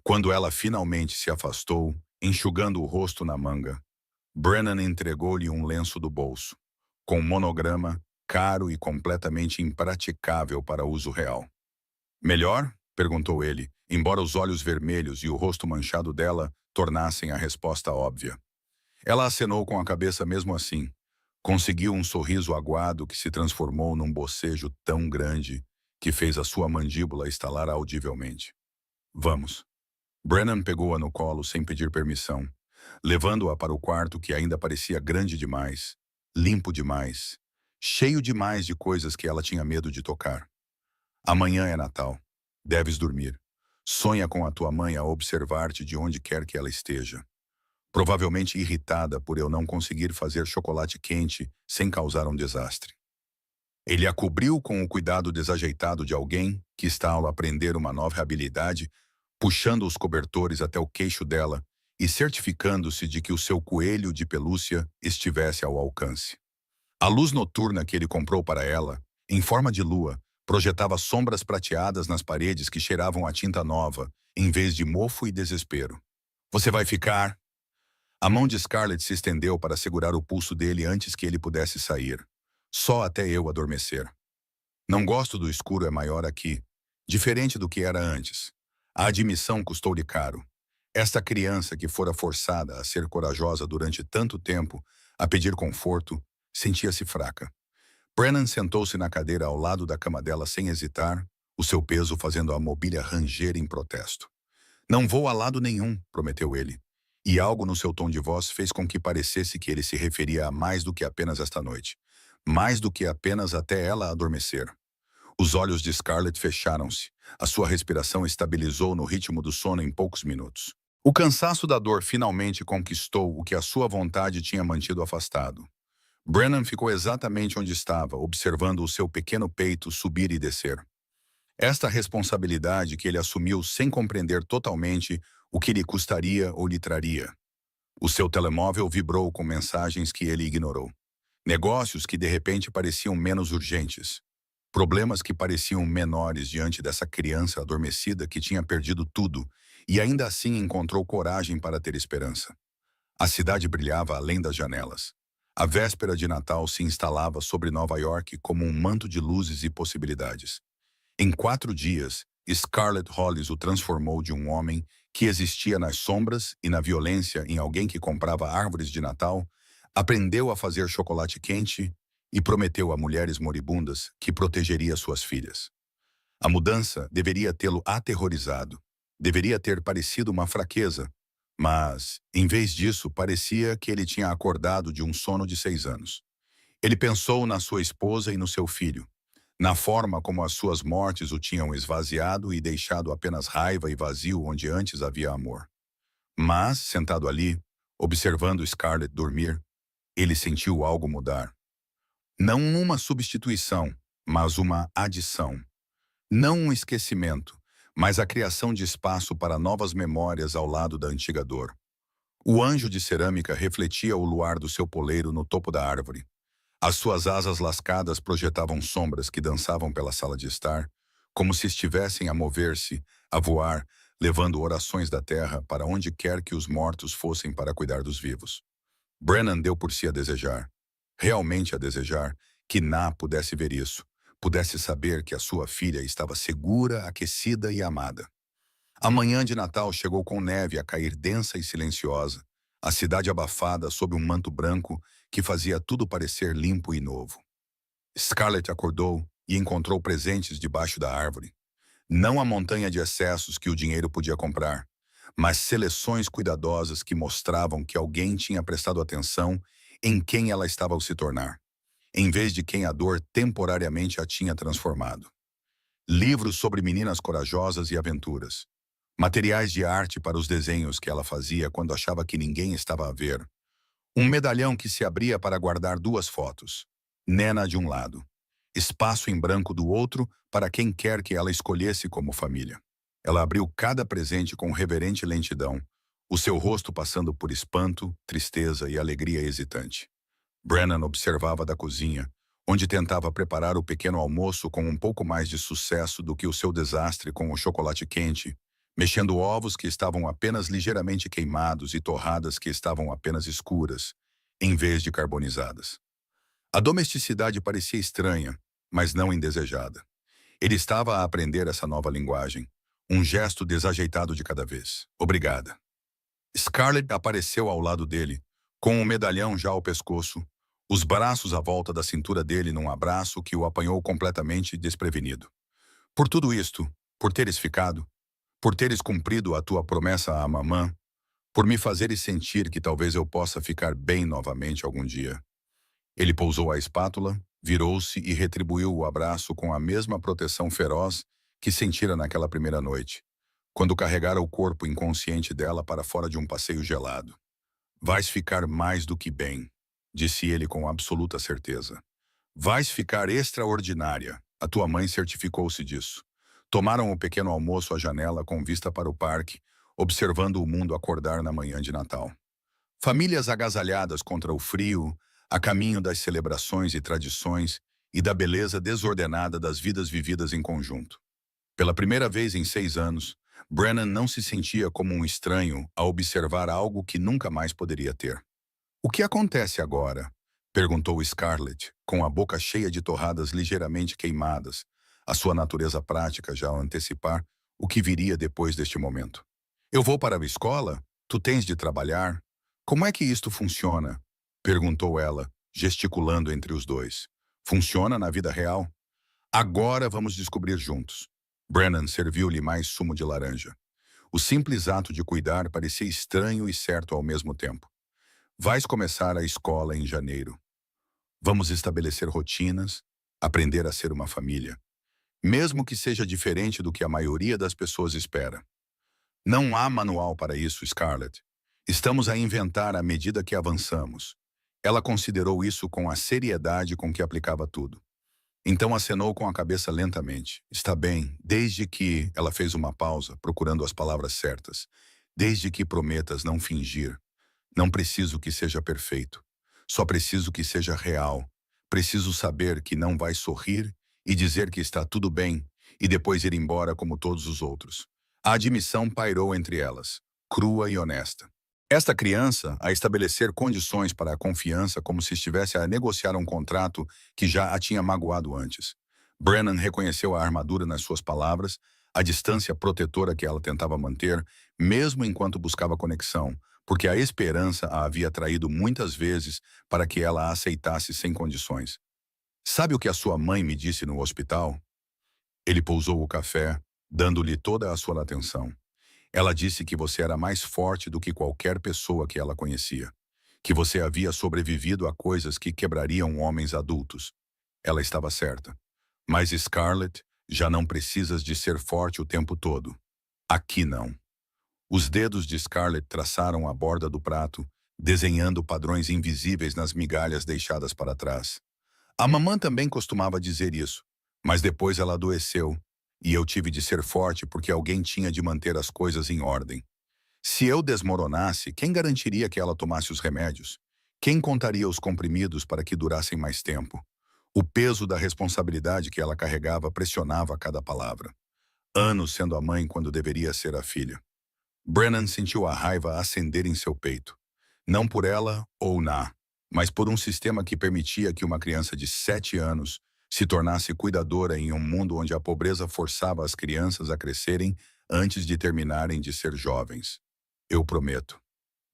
Quando ela finalmente se afastou, enxugando o rosto na manga, Brennan entregou-lhe um lenço do bolso, com um monograma caro e completamente impraticável para uso real. Melhor? Perguntou ele, embora os olhos vermelhos e o rosto manchado dela tornassem a resposta óbvia. Ela acenou com a cabeça mesmo assim. Conseguiu um sorriso aguado que se transformou num bocejo tão grande que fez a sua mandíbula estalar audivelmente. Vamos. Brennan pegou-a no colo sem pedir permissão, levando-a para o quarto que ainda parecia grande demais, limpo demais, cheio demais de coisas que ela tinha medo de tocar. Amanhã é Natal. Deves dormir. Sonha com a tua mãe a observar-te de onde quer que ela esteja. Provavelmente irritada por eu não conseguir fazer chocolate quente sem causar um desastre. Ele a cobriu com o cuidado desajeitado de alguém que está ao aprender uma nova habilidade, puxando os cobertores até o queixo dela e certificando-se de que o seu coelho de pelúcia estivesse ao alcance. A luz noturna que ele comprou para ela, em forma de lua, projetava sombras prateadas nas paredes que cheiravam a tinta nova, em vez de mofo e desespero. Você vai ficar? A mão de Scarlett se estendeu para segurar o pulso dele antes que ele pudesse sair. Só até eu adormecer. Não gosto do escuro, é maior aqui. Diferente do que era antes. A admissão custou-lhe caro. Esta criança que fora forçada a ser corajosa durante tanto tempo, a pedir conforto, sentia-se fraca. Brennan sentou-se na cadeira ao lado da cama dela sem hesitar, o seu peso fazendo a mobília ranger em protesto. Não vou a lado nenhum, prometeu ele. e algo no seu tom de voz fez com que parecesse que ele se referia a mais do que apenas esta noite. Mais do que apenas até ela adormecer. Os olhos de Scarlett fecharam-se. A sua respiração estabilizou no ritmo do sono em poucos minutos. O cansaço da dor finalmente conquistou o que a sua vontade tinha mantido afastado. Brennan ficou exatamente onde estava, observando o seu pequeno peito subir e descer. Esta responsabilidade que ele assumiu sem compreender totalmente o que lhe custaria ou lhe traria. O seu telemóvel vibrou com mensagens que ele ignorou. Negócios que de repente pareciam menos urgentes. Problemas que pareciam menores diante dessa criança adormecida que tinha perdido tudo e ainda assim encontrou coragem para ter esperança. A cidade brilhava além das janelas. A véspera de Natal se instalava sobre Nova York como um manto de luzes e possibilidades. Em 4 dias, Scarlett Hollis o transformou de um homem que existia nas sombras e na violência em alguém que comprava árvores de Natal, aprendeu a fazer chocolate quente e prometeu a mulheres moribundas que protegeria suas filhas. A mudança deveria tê-lo aterrorizado, deveria ter parecido uma fraqueza, mas, em vez disso, parecia que ele tinha acordado de um sono de 6 anos. Ele pensou na sua esposa e no seu filho, na forma como as suas mortes o tinham esvaziado e deixado apenas raiva e vazio onde antes havia amor. Mas, sentado ali, observando Scarlett dormir, ele sentiu algo mudar. Não uma substituição, mas uma adição. Não um esquecimento, mas a criação de espaço para novas memórias ao lado da antiga dor. O anjo de cerâmica refletia o luar do seu poleiro no topo da árvore. As suas asas lascadas projetavam sombras que dançavam pela sala de estar, como se estivessem a mover-se, a voar, levando orações da terra para onde quer que os mortos fossem para cuidar dos vivos. Brennan deu por si a desejar, realmente a desejar, que Na pudesse ver isso, pudesse saber que a sua filha estava segura, aquecida e amada. A manhã de Natal chegou com neve a cair densa e silenciosa, a cidade abafada sob um manto branco que fazia tudo parecer limpo e novo. Scarlett acordou e encontrou presentes debaixo da árvore. Não a montanha de excessos que o dinheiro podia comprar, mas seleções cuidadosas que mostravam que alguém tinha prestado atenção em quem ela estava ao se tornar, em vez de quem a dor temporariamente a tinha transformado. Livros sobre meninas corajosas e aventuras. Materiais de arte para os desenhos que ela fazia quando achava que ninguém estava a ver. Um medalhão que se abria para guardar 2 fotos. Nena de um lado. Espaço em branco do outro para quem quer que ela escolhesse como família. Ela abriu cada presente com reverente lentidão, o seu rosto passando por espanto, tristeza e alegria hesitante. Brennan observava da cozinha, onde tentava preparar o pequeno almoço com um pouco mais de sucesso do que o seu desastre com o chocolate quente, mexendo ovos que estavam apenas ligeiramente queimados e torradas que estavam apenas escuras, em vez de carbonizadas. A domesticidade parecia estranha, mas não indesejada. Ele estava a aprender essa nova linguagem, um gesto desajeitado de cada vez. Obrigada. Scarlett apareceu ao lado dele, com um medalhão já ao pescoço, os braços à volta da cintura dele num abraço que o apanhou completamente desprevenido. Por tudo isto, por teres ficado, por teres cumprido a tua promessa à mamã, por me fazeres sentir que talvez eu possa ficar bem novamente algum dia. Ele pousou a espátula, virou-se e retribuiu o abraço com a mesma proteção feroz que sentira naquela primeira noite, quando carregara o corpo inconsciente dela para fora de um passeio gelado. Vais ficar mais do que bem, disse ele com absoluta certeza. Vais ficar extraordinária, a tua mãe certificou-se disso. Tomaram o pequeno almoço à janela com vista para o parque, observando o mundo acordar na manhã de Natal. Famílias agasalhadas contra o frio, a caminho das celebrações e tradições e da beleza desordenada das vidas vividas em conjunto. Pela primeira vez em 6 anos, Brennan não se sentia como um estranho a observar algo que nunca mais poderia ter. O que acontece agora? Perguntou Scarlett, com a boca cheia de torradas ligeiramente queimadas, a sua natureza prática já a antecipar o que viria depois deste momento. Eu vou para a escola? Tu tens de trabalhar? Como é que isto funciona? Perguntou ela, gesticulando entre os dois. Funciona na vida real? Agora vamos descobrir juntos. Brennan serviu-lhe mais sumo de laranja. O simples ato de cuidar parecia estranho e certo ao mesmo tempo. Vais começar a escola em janeiro. Vamos estabelecer rotinas, aprender a ser uma família, mesmo que seja diferente do que a maioria das pessoas espera. Não há manual para isso, Scarlett. Estamos a inventar à medida que avançamos. Ela considerou isso com a seriedade com que aplicava tudo. Então acenou com a cabeça lentamente. Está bem, desde que ela fez uma pausa, procurando as palavras certas. Desde que prometas não fingir. Não preciso que seja perfeito. Só preciso que seja real. Preciso saber que não vai sorrir e dizer que está tudo bem e depois ir embora como todos os outros. A admissão pairou entre elas, crua e honesta. Esta criança a estabelecer condições para a confiança como se estivesse a negociar um contrato que já a tinha magoado antes. Brennan reconheceu a armadura nas suas palavras, a distância protetora que ela tentava manter, mesmo enquanto buscava conexão, porque a esperança a havia traído muitas vezes para que ela a aceitasse sem condições. Sabe o que a sua mãe me disse no hospital? Ele pousou o café, dando-lhe toda a sua atenção. Ela disse que você era mais forte do que qualquer pessoa que ela conhecia, que você havia sobrevivido a coisas que quebrariam homens adultos. Ela estava certa. Mas, Scarlett, já não precisas de ser forte o tempo todo. Aqui não. Os dedos de Scarlett traçaram a borda do prato, desenhando padrões invisíveis nas migalhas deixadas para trás. A mamã também costumava dizer isso, mas depois ela adoeceu, e eu tive de ser forte porque alguém tinha de manter as coisas em ordem. Se eu desmoronasse, quem garantiria que ela tomasse os remédios? Quem contaria os comprimidos para que durassem mais tempo? O peso da responsabilidade que ela carregava pressionava cada palavra. Anos sendo a mãe quando deveria ser a filha. Brennan sentiu a raiva acender em seu peito. Não por ela ou mas por um sistema que permitia que uma criança de 7 anos se tornasse cuidadora em um mundo onde a pobreza forçava as crianças a crescerem antes de terminarem de ser jovens. Eu prometo.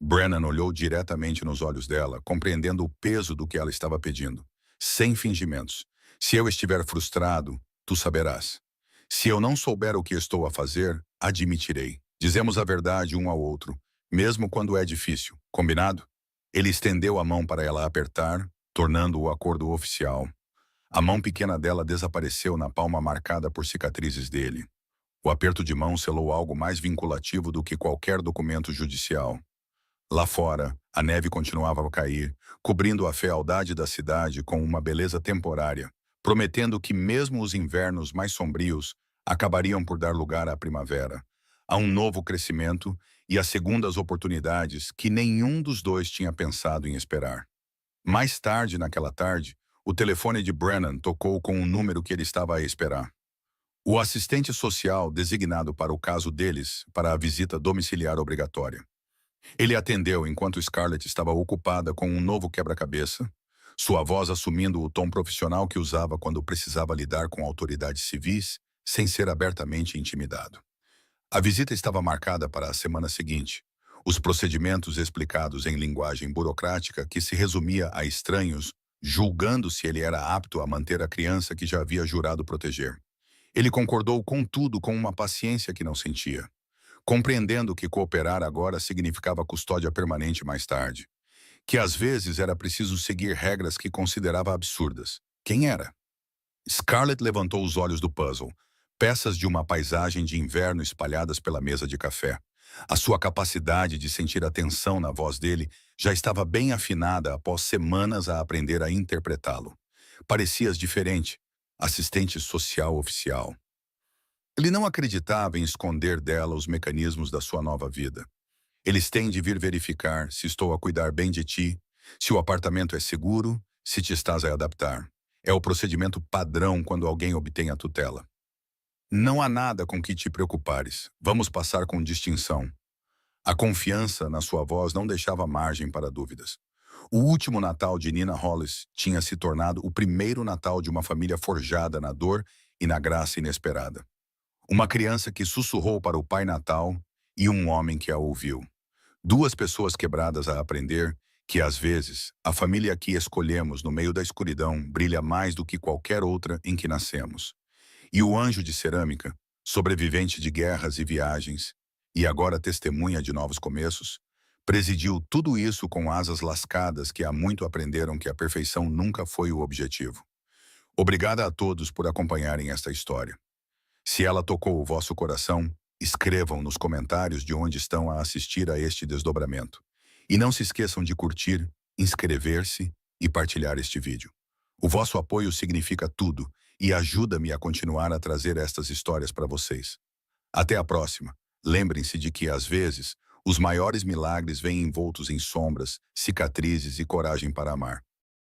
Brennan olhou diretamente nos olhos dela, compreendendo o peso do que ela estava pedindo. Sem fingimentos. Se eu estiver frustrado, tu saberás. Se eu não souber o que estou a fazer, admitirei. Dizemos a verdade um ao outro, mesmo quando é difícil. Combinado? Ele estendeu a mão para ela apertar, tornando o acordo oficial. A mão pequena dela desapareceu na palma marcada por cicatrizes dele. O aperto de mão selou algo mais vinculativo do que qualquer documento judicial. Lá fora, a neve continuava a cair, cobrindo a fealdade da cidade com uma beleza temporária, prometendo que mesmo os invernos mais sombrios acabariam por dar lugar à primavera, a um novo crescimento e a segundas oportunidades que nenhum dos dois tinha pensado em esperar. Mais tarde naquela tarde, o telefone de Brennan tocou com um número que ele estava a esperar. O assistente social designado para o caso deles para a visita domiciliar obrigatória. Ele atendeu enquanto Scarlett estava ocupada com um novo quebra-cabeça, sua voz assumindo o tom profissional que usava quando precisava lidar com autoridades civis sem ser abertamente intimidado. A visita estava marcada para a semana seguinte. Os procedimentos explicados em linguagem burocrática que se resumia a estranhos, julgando se ele era apto a manter a criança que já havia jurado proteger. Ele concordou com tudo com uma paciência que não sentia, compreendendo que cooperar agora significava custódia permanente mais tarde, que às vezes era preciso seguir regras que considerava absurdas. Quem era? Scarlett levantou os olhos do puzzle, peças de uma paisagem de inverno espalhadas pela mesa de café. A sua capacidade de sentir a tensão na voz dele já estava bem afinada após semanas a aprender a interpretá-lo. Parecias diferente, assistente social oficial. Ele não acreditava em esconder dela os mecanismos da sua nova vida. Eles têm de vir verificar se estou a cuidar bem de ti, se o apartamento é seguro, se te estás a adaptar. É o procedimento padrão quando alguém obtém a tutela. Não há nada com que te preocupares. Vamos passar com distinção. A confiança na sua voz não deixava margem para dúvidas. O último Natal de Nina Hollis tinha se tornado o primeiro Natal de uma família forjada na dor e na graça inesperada. Uma criança que sussurrou para o Pai Natal e um homem que a ouviu. Duas pessoas quebradas a aprender que, às vezes, a família que escolhemos no meio da escuridão brilha mais do que qualquer outra em que nascemos. E o anjo de cerâmica, sobrevivente de guerras e viagens, e agora testemunha de novos começos, presidiu tudo isso com asas lascadas que há muito aprenderam que a perfeição nunca foi o objetivo. Obrigada a todos por acompanharem esta história. Se ela tocou o vosso coração, escrevam nos comentários de onde estão a assistir a este desdobramento. E não se esqueçam de curtir, inscrever-se e partilhar este vídeo. O vosso apoio significa tudo e ajuda-me a continuar a trazer estas histórias para vocês. Até a próxima. Lembrem-se de que, às vezes, os maiores milagres vêm envoltos em sombras, cicatrizes e coragem para amar.